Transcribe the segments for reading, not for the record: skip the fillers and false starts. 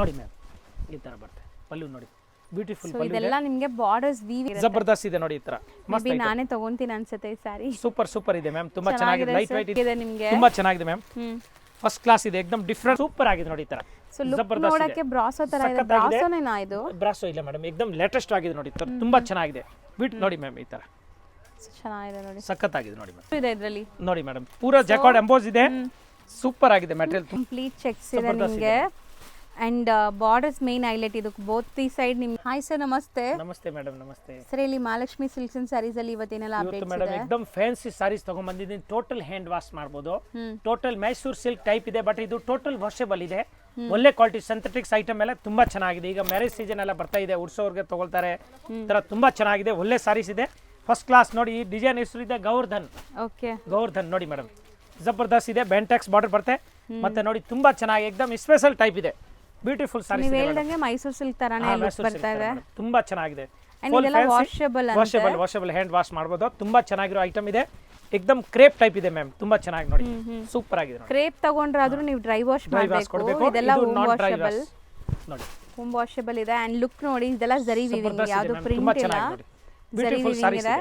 ನೋಡಿ ಮ್ಯಾಮ್ ಈ ತರ ಬರುತ್ತೆ ಪಲ್ಲು ನೋಡಿ ಬ್ಯೂಟಿಫುಲ್ ಪಲ್ಲು ಇದೆಲ್ಲ ನಿಮಗೆ ಬಾರ್ಡರ್ಸ್ ವೀವ್ ಜಬರ್ದಸ್ತ್ ಇದೆ ನೋಡಿ ಈ ತರ ಮಸ್ತ್ ಇದೆ. ನಾನೇ ತಗೊಂತೀನಿ ಅನ್ಸುತ್ತೆ ಈ ಸಾರಿ. ಸೂಪರ್ ಇದೆ ಮ್ಯಾಮ್ ತುಂಬಾ ಚೆನ್ನಾಗಿದೆ ಲೈಟ್ ವೈಟ್ ಇದೆ ನಿಮಗೆ. ತುಂಬಾ ಚೆನ್ನಾಗಿದೆ ಮ್ಯಾಮ್ ಫಸ್ಟ್ ಕ್ಲಾಸ್ ಇದೆ ಎಕ್ದಮ್ ಡಿಫರೆಂಟ್ ಸೂಪರ್ ಆಗಿದೆ ನೋಡಿ ಈ ತರ ಸೊ ಲುಕ್ ನೋಡಕ್ಕೆ ಬ್ರಾಸೋ ತರ ಇದೆ. ಬ್ರಾಸೋನೇನಾ ಇದು? ಬ್ರಾಸೋ ಇಲ್ಲ ಮೇಡಮ್ ಎಕ್ದಮ್ ಲೇಟೆಸ್ಟ್ ಆಗಿದೆ ನೋಡಿ ತುಂಬಾ ಚೆನ್ನಾಗಿದೆ ಬಿಟ್ ನೋಡಿ ಮ್ಯಾಮ್ ಈ ತರ ಚೆನ್ನಾಗಿದೆ ನೋಡಿ ಸಖತ್ತಾಗಿದೆ ನೋಡಿ ಮ್ಯಾಮ್ ಇದೆ ಇದರಲ್ಲಿ ನೋಡಿ ಮೇಡಮ್ ಪೂರಾ ಜಾಕಾರ್ಡ್ ಎಂಬೋಸ್ ಇದೆ ಸೂಪರ್ ಆಗಿದೆ ಮೆಟೀರಿಯಲ್ ಕಂಪ್ಲೀಟ್ ಚೆಕ್ಸ್ ಇದೆ ನಿಮಗೆ ಅಂಡ್ ಬಾರ್ಡರ್ಸ್ ಮೇನ್ ಹೈಲೈಟ್ ಇದು ಬೋತ್ ದಿ ಸೈಡ್ ನಿಮ್. ಹಾಯ್ ಸರ್ ನಮಸ್ತೆ. ನಮಸ್ತೆ ಮೇಡಮ್ ನಮಸ್ತೆ ಸರ್ ಇಲ್ಲಿ ಮಹಾಲಕ್ಷ್ಮಿ ಸಿಲ್ಕ್ಸ್ ಅಂಡ್ ಸ್ಯಾರೀಸ್ ಅಲ್ಲಿ ಇವತ್ತೇನೆಲ್ಲ ಅಪ್ಡೇಟ್ಸ್ ಮೇಡಮ್ ಇದೆ? ಎಕ್ದಮ್ ಫ್ಯಾನ್ಸಿ ಸಾರೀಸ್ ತಗೊಂಡ್ ಬಂದಿದ್ದೀನಿ ಟೋಟಲ್ ಹ್ಯಾಂಡ್ ವಾಶ್ ಮಾಡಬಹುದು ಟೋಟಲ್ ಮೈಸೂರು ಸಿಲ್ಕ್ ಟೈಪ್ ಇದೆ ಬಟ್ ಇದು ಟೋಟಲ್ ವಾಷೇಬಲ್ ಇದೆ ಒಳ್ಳೆ ಕ್ವಾಲಿಟಿ ಸಿಂಥೆಟಿಕ್ಸ್ ಐಟಮ್ ಎಲ್ಲ ತುಂಬಾ ಚೆನ್ನಾಗಿದೆ ಈಗ ಮ್ಯಾರೇಜ್ ಸೀಸನ್ ಎಲ್ಲ ಬರ್ತಾ ಇದೆ ಉಡ್ಸೋರ್ಗೆ ತಗೊಳ್ತಾರೆ ತರ ತುಂಬಾ ಚೆನ್ನಾಗಿದೆ ಒಳ್ಳೆ ಸಾರೀಸ್ ಇದೆ ಫಸ್ಟ್ ಕ್ಲಾಸ್ ನೋಡಿ ಈ ಡಿಸೈನ್ ಹೆಸರು ಇದೆ ಗೌರ್ಧನ್. ಓಕೆ ಗೌರ್ಧನ್ ನೋಡಿ ಮೇಡಮ್ ಜಬರ್ದಸ್ತ್ ಇದೆ ಬೆಂಟೆಕ್ಸ್ ಬಾರ್ಡರ್ ಬರುತ್ತೆ ಮತ್ತೆ ನೋಡಿ ತುಂಬಾ ಚೆನ್ನಾಗಿ ಎಕ್ದಮ್ ಸ್ಪೆಷಲ್ ಟೈಪ್ ಇದೆ ಬ್ಯೂಟಿಫುಲ್ ಸಾರೀಸ್ ನೀವು ಹೇಳ್ದಂಗೆ ಮೈಸೂರು ಸಿಲ್ಕ್ ತರಾನೇ ಲುಕ್ ಬರ್ತಾ ಇದೆ ತುಂಬಾ ಚೆನ್ನಾಗಿದೆ ವಾಷಬಲ್ ಹ್ಯಾಂಡ್ ವಾಶ್ ಮಾಡಬಹುದು ತುಂಬಾ ಚೆನ್ನಾಗಿರೋ ಐಟಮ್ ಇದೆ ಎಕ್ದಮ್ ಕ್ರೇಪ್ ಟೈಪ್ ಇದೆ ಮ್ಯಾಮ್ ತುಂಬಾ ಚೆನ್ನಾಗಿ ನೋಡಿ ಸೂಪರ್ ಆಗಿದೆ ನೋಡಿ ಕ್ರೇಪ್ ತಗೊಂಡ್ರಾದ್ರೂ ನೀವು ಡ್ರೈ ವಾಶ್ ಮಾಡಬೇಕು ಇದೆಲ್ಲ ಹೋಮ್ ವಾಷಬಲ್ ನೋಡಿ ಹೋಮ್ ವಾಷಬಲ್ ಇದೆ ಅಂಡ್ ಲುಕ್ ನೋಡಿ ಇದೆಲ್ಲ ಜರಿ ವೀವಿಂಗ್ ಯಾವುದು ಪ್ರಿಂಟ್ ಇಲ್ಲ ಜರಿ ವೀವಿಂಗ್ ಇದೆ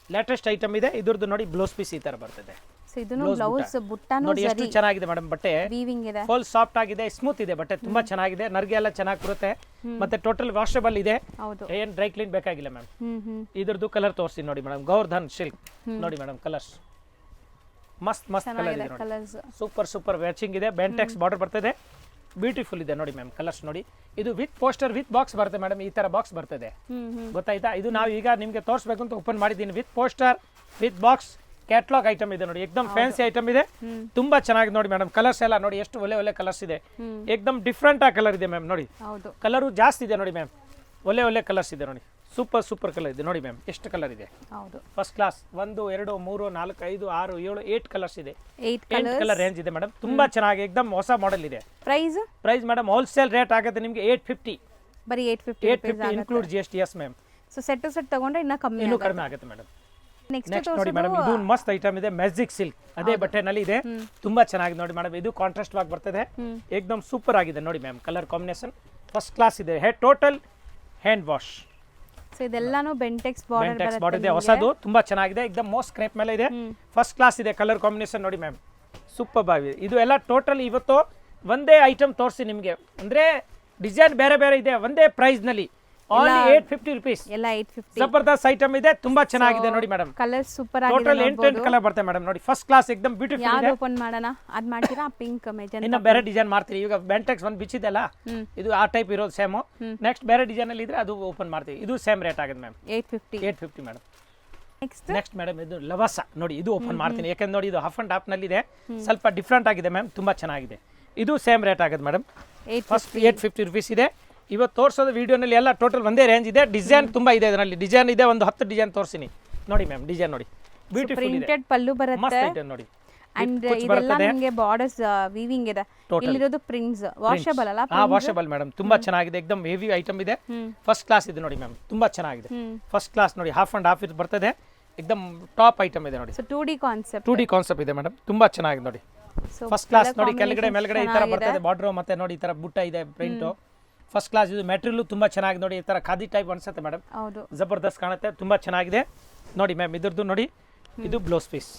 ಲೇಟೆಸ್ಟ್ ಐಟಮ್ ಇದೆ ಇದರದ್ದು ನೋಡಿ ಬ್ಲೌಸ್ ಪೀಸ್ ಈ ತರ ಬರ್ತದೆ ಸೊ ಇದನ್ನು ಬ್ಲೌಸ್ ಬುಟ್ಟಾನು ನೋಡಿ ಎಷ್ಟು ಚೆನ್ನಾಗಿದೆ ಮೇಡಮ್ ಬಟ್ಟೆ ವೀವಿಂಗ್ ಇದೆ ಫುಲ್ ಸಾಫ್ಟ್ ಆಗಿದೆ ಸ್ಮೂತ್ ಇದೆ ಬಟ್ಟೆ ತುಂಬಾ ಚೆನ್ನಾಗಿದೆ ನರ್ಗೆ ಎಲ್ಲ ಚೆನ್ನಾಗಿ ಬರುತ್ತೆ ಮತ್ತೆ ಟೋಟಲ್ ವಾಷಬಲ್ ಇದೆ ಹೌದು ಏನ್ ಡ್ರೈ ಕ್ಲೀನ್ ಬೇಕಾಗಿಲ್ಲ ಮ್ಯಾಮ್ ಇದ್ರದ್ದು ಕಲರ್ ತೋರಿಸಿ ನೋಡಿ ಮೇಡಮ್ ಗೌರ್ಧನ್ ಸಿಲ್ಕ್ ನೋಡಿ ಮೇಡಮ್ ಕಲರ್ಸ್ ಮಸ್ತ್ ಕಲರ್ ಇದೆ ನೋಡಿ ಸೂಪರ್ ಮ್ಯಾಚಿಂಗ್ ಇದೆ ಬೆಂಟೆಕ್ಸ್ ಬಾರ್ಡರ್ ಬರ್ತದೆ ಬ್ಯೂಟಿಫುಲ್ ಇದೆ ನೋಡಿ ಮ್ಯಾಮ್ ಕಲರ್ಸ್ ನೋಡಿ ಇದು ವಿತ್ ಪೋಸ್ಟರ್ ವಿತ್ ಬಾಕ್ಸ್ ಬರುತ್ತೆ ಮೇಡಮ್ ಈ ತರ ಬಾಕ್ಸ್ ಬರ್ತದೆ ಗೊತ್ತಾಯ್ತಾ ಇದು ನಾವು ಈಗ ನಿಮ್ಗೆ ತೋರಿಸಬೇಕು ಅಂತ ಓಪನ್ ಮಾಡಿದ್ದೀನಿ with poster with box catalogue item ಇದೆ ನೋಡಿ ಎಕ್ದಮ್ ಫ್ಯಾನ್ಸಿ ಐಟಮ್ ಇದೆ ತುಂಬಾ ಚೆನ್ನಾಗಿ ನೋಡಿ ಮೇಡಮ್ ಕಲರ್ಸ್ ಎಲ್ಲ ನೋಡಿ ಎಷ್ಟು ಒಳ್ಳೆ ಕಲರ್ಸ್ ಇದೆ ಎಕ್ದಮ್ ಡಿಫ್ರೆಂಟ್ ಆ ಕಲರ್ ಇದೆ ಮ್ಯಾಮ್ ನೋಡಿ ಕಲರು ಜಾಸ್ತಿ ಇದೆ ನೋಡಿ ಮ್ಯಾಮ್ ಒಳ್ಳೆ ಕಲರ್ಸ್ ಇದೆ ನೋಡಿ ಸೂಪರ್ ಕಲರ್ ಇದೆ ನೋಡಿ ಮ್ಯಾಮ್ ಎಷ್ಟು ಕಲರ್ ಇದೆ ಫಸ್ಟ್ ಕ್ಲಾಸ್ 1 2 3 4 5 6 7 8 ಕಲರ್ಸ್ ಇದೆ 8 ಕಲರ್ ರೇಂಜ್ ಇದೆ ಮೇಡಮ್ ತುಂಬಾ ಚೆನ್ನಾಗಿ ಎಕ್ದಮ್ ಹೊಸ ಮಾಡೆಲ್ ಇದೆ ಪ್ರೈಸ್ ಮೇಡಮ್ ಹೋಲ್ಸೇಲ್ ರೇಟ್ ಆಗುತ್ತೆ ನಿಮಗೆ 850 ಬರಿ 850 include GST yes ma'am so set ತಗೊಂಡ್ರೆ ಇನ್ನೂ ಕಡಿಮೆ ಆಗುತ್ತೆ ಮೇಡಮ್ ನೆಕ್ಸ್ಟ್ ನೋಡಿ ಮೇಡಮ್ ಇದು ಮಸ್ತ್ ಐಟಮ್ ಇದೆ ಮ್ಯಾಜಿಕ್ ಸಿಲ್ಕ್ ಅದೇ ಬಟ್ಟೆನಲ್ಲಿ ಇದೆ ತುಂಬಾ ಚೆನ್ನಾಗಿದೆ ನೋಡಿ ಮೇಡಮ್ ಇದು ಕಾಂಟ್ರಾಸ್ಟ್ ಆಗಿ ಬರ್ತದೆ ಎಕ್ದಮ್ ಸೂಪರ್ ಆಗಿದೆ ನೋಡಿ ma'am colour combination first class ಇದೆ ಟೋಟಲ್ ಹ್ಯಾಂಡ್ ವಾಶ್ ಸೊ ಇದೆಲ್ಲಾನು ಬೆಂಟೆಕ್ಸ್ ಬಾರ್ಡರ್ ಇದೆ ಹೊಸದು ತುಂಬಾ ಚೆನ್ನಾಗಿದೆ ಎಕ್ದಮ್ ಮೋಸ್ಟ್ ಕ್ರೇಪ್ ಮೇಲೆ ಇದೆ ಫಸ್ಟ್ ಕ್ಲಾಸ್ ಇದೆ ಕಲರ್ ಕಾಂಬಿನೇಷನ್ ನೋಡಿ ಮ್ಯಾಮ್ ಸೂಪರ್ ಆಗಿದೆ ಇದು ಎಲ್ಲ ಟೋಟಲ್ ಇವತ್ತು ಒಂದೇ ಐಟಮ್ ತೋರಿಸಿ ನಿಮಗೆ ಅಂದ್ರೆ ಡಿಸೈನ್ ಬೇರೆ ಇದೆ ಒಂದೇ ಪ್ರೈಸ್ ನಲ್ಲಿ ಓನ್ಲಿ 850 ರೂಪೀಸ್ ಎಲ್ಲ 850 ಜಬರ್ದಸ್ತ್ ಐಟಮ್ ಇದೆ ತುಂಬಾ ಚೆನ್ನಾಗಿದೆ ನೋಡಿ ಮೇಡಮ್ ಕಲರ್ ಸೂಪರ್ ಆಗಿದೆ ಟೋಟಲ್ 8 ಕಲರ್ ಬರುತ್ತೆ ಮೇಡಮ್ ನೋಡಿ ಫಸ್ಟ್ ಕ್ಲಾಸ್ ಎಕ್ದಮ್ ಬ್ಯೂಟಿಫುಲ್ ಯಾವುದು ಓಪನ್ ಮಾಡೋಣ ಅದ್ ಮಾಡ್ತೀರಾ ಪಿಂಕ್ ಮೆಜೆಂಟಾ ಇನ್ನು ಬೇರೆ ಡಿಸೈನ್ ಮಾಡ್ತೀವಿ ಈಗ ಬೆಂಟೆಕ್ಸ್ ಒಂದು ಬಿಚ್ಚಿದೆಲ್ಲ ಇದು ಆ ಟೈಪ್ ಇರೋದು ಸೇಮ್ ನೆಕ್ಸ್ಟ್ ಬೇರೆ ಡಿಸೈನ್ ಅಲ್ಲಿ ಇದ್ರೆ ಅದು ಓಪನ್ ಮಾಡ್ತೀವಿ ಇದು ಸೇಮ್ ರೇಟ್ ಆಗುತ್ತೆ ಮ್ಯಾಮ್ 850 ಮೇಡಮ್ ನೆಕ್ಸ್ಟ್ ಮೇಡಮ್ ಇದು ಲವಾಸ ನೋಡಿ ಇದು ಓಪನ್ ಮಾಡ್ತೀನಿ ಯಾಕಂದ್ರೆ ನೋಡಿ ಇದು ಹಾಫ್ ಅಂಡ್ ಹಾಫ್ ನಲ್ಲಿ ಇದೆ ಸ್ವಲ್ಪ ಡಿಫ್ರೆಂಟ್ ಆಗಿದೆ ಮ್ಯಾಮ್ ತುಂಬಾ ಚೆನ್ನಾಗಿದೆ ಇದು ಸೇಮ್ ರೇಟ್ ಆಗುತ್ತೆ ಮೇಡಮ್ ಫಸ್ಟ್ 850 ರೂಪೀಸ್ ಇದೆ ಇವತ್ತು ತೋರಿಸೋದು ವಿಡಿಯೋನಲ್ಲಿ ಎಲ್ಲ ಟೋಟಲ್ ಒಂದೇ ರೇಂಜ್ ಇದೆ ಡಿಸೈನ್ ತುಂಬಾ ಇದೆ ಇದರಲ್ಲಿ ಡಿಸೈನ್ ಇದೆ ಒಂದು 10 ಡಿಸೈನ್ ತೋರಿಸ್ತೀನಿ ನೋಡಿ ಮ್ಯಾಮ್ ಡಿಸೈನ್ ನೋಡಿ ಬ್ಯೂಟಿಫುಲ್ ಇದೆ ಪ್ರಿಂಟೆಡ್ ಪಲ್ಲು ಬರುತ್ತೆ ಮಸ್ತ್ ಇದೆ ನೋಡಿ ಅಂಡ್ ಇದೆಲ್ಲ ನಿಮಗೆ ಬಾರ್ಡರ್ಸ್ ವೀವಿಂಗ್ ಇದೆ ಇಲ್ಲಿರೋದು ಪ್ರಿಂಟ್ಸ್ ವಾಷಬಲ್ ಅಲ್ಲ ವಾಷಬಲ್ ಮೇಡಮ್ ತುಂಬಾ ಚೆನ್ನಾಗಿದೆ ಎಕ್ದಮ್ ಹೆವಿ ಐಟಮ್ ಇದೆ ಫಸ್ಟ್ ಕ್ಲಾಸ್ ಇದೆ ನೋಡಿ ಮ್ಯಾಮ್ ತುಂಬಾ ಚೆನ್ನಾಗಿದೆ ಫಸ್ಟ್ ಕ್ಲಾಸ್ ನೋಡಿ ಹಾಫ್ ಅಂಡ್ ಹಾಫ್ ಇದು ಬರ್ತದೆ ಎಕ್ದಮ್ ಟಾಪ್ ಐಟಮ್ ಇದೆ ನೋಡಿ ಸೊ 2D ಕಾನ್ಸೆಪ್ಟ್ ಇದೆ ಮೇಡಮ್ ತುಂಬಾ ಚೆನ್ನಾಗಿದೆ ನೋಡಿ ಫಸ್ಟ್ ಕ್ಲಾಸ್ ನೋಡಿ ಕೆಳಗಡೆ ಮೇಲ್ಗಡೆ ಈ ತರ ಬರ್ತದೆ ಬಾರ್ಡರ್ ಮತ್ತೆ ನೋಡಿ ಈ ತರ ಬುಟ್ಟ ಇದೆ ಪ್ರಿಂಟ್ ಫಸ್ಟ್ ಕ್ಲಾಸ್ ಇದು ಮೆಟೀರಿಯಲ್ ತುಂಬಾ ಚೆನ್ನಾಗಿದೆ ನೋಡಿ ಈ ತರ ಖಾದಿ ಟೈಪ್ ಅನ್ಸುತ್ತೆ ಮೇಡಮ್ ಜಬರ್ದಸ್ತ್ ಕಾಣುತ್ತೆ ತುಂಬಾ ಚೆನ್ನಾಗಿದೆ ನೋಡಿ ಮ್ಯಾಮ್ ಇದ್ರದ್ದು ನೋಡಿ ಇದು ಬ್ಲೌಸ್ ಪೀಸ್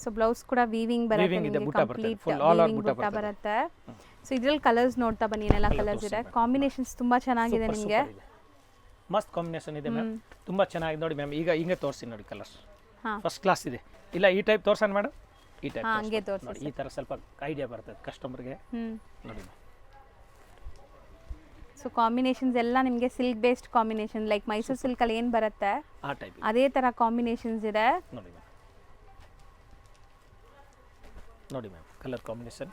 ಸೊ ಬ್ಲೌಸ್ ಕೂಡ ವೀವಿಂಗ್ ಬರುತ್ತೆ ಕಂಪ್ಲೀಟ್ ಬುಟ್ಟ ಬರುತ್ತೆ ಸೊ ಇದ್ರಲ್ಲಿ ಕಲರ್ಸ್ ನೋಡ್ತಾ ಬನ್ನಿ ಏನೆಲ್ಲ ಕಲರ್ಸ್ ಇದೆ ಕಾಂಬಿನೇಷನ್ಸ್ ತುಂಬಾ ಚೆನ್ನಾಗಿದೆ ನಿಮಗೆ ಮಸ್ತ್ ಕಾಂಬಿನೇಷನ್ ಇದೆ ಮ್ಯಾಮ್ ತುಂಬಾ ಚೆನ್ನಾಗಿದೆ ನೋಡಿ ಮ್ಯಾಮ್ ಈಗ ಹಿಂಗೆ ತೋರಿಸಿ ನೋಡಿ ಕಲರ್ಸ್ ಫಸ್ಟ್ ಕ್ಲಾಸ್ ಇದೆ ಇಲ್ಲ ಈ ಟೈಪ್ ತೋರ್ಸೋಣ ಮೇಡಮ್ ಈ ಟೈಪ್ ಹಂಗೆ ತೋರಿಸಿ ನೋಡಿ ಈ ತರ ಸ್ವಲ್ಪ ಐಡಿಯಾ ಬರ್ತದೆ ಕಸ್ಟಮರ್ಗೆ ನೋಡಿ ಸೊ ಕಾಂಬಿನೇಷನ್ಸ್ ಎಲ್ಲ ನಿಮಗೆ silk based combination like Mysuru silk ಅಲ್ಲಿ ಏನು ಬರುತ್ತೆ ಆ ಟೈಪ್ ಅದೇ ತರ ಕಾಂಬಿನೇಷನ್ಸ್ ಇದೆ ನೋಡಿ ma'am colour combination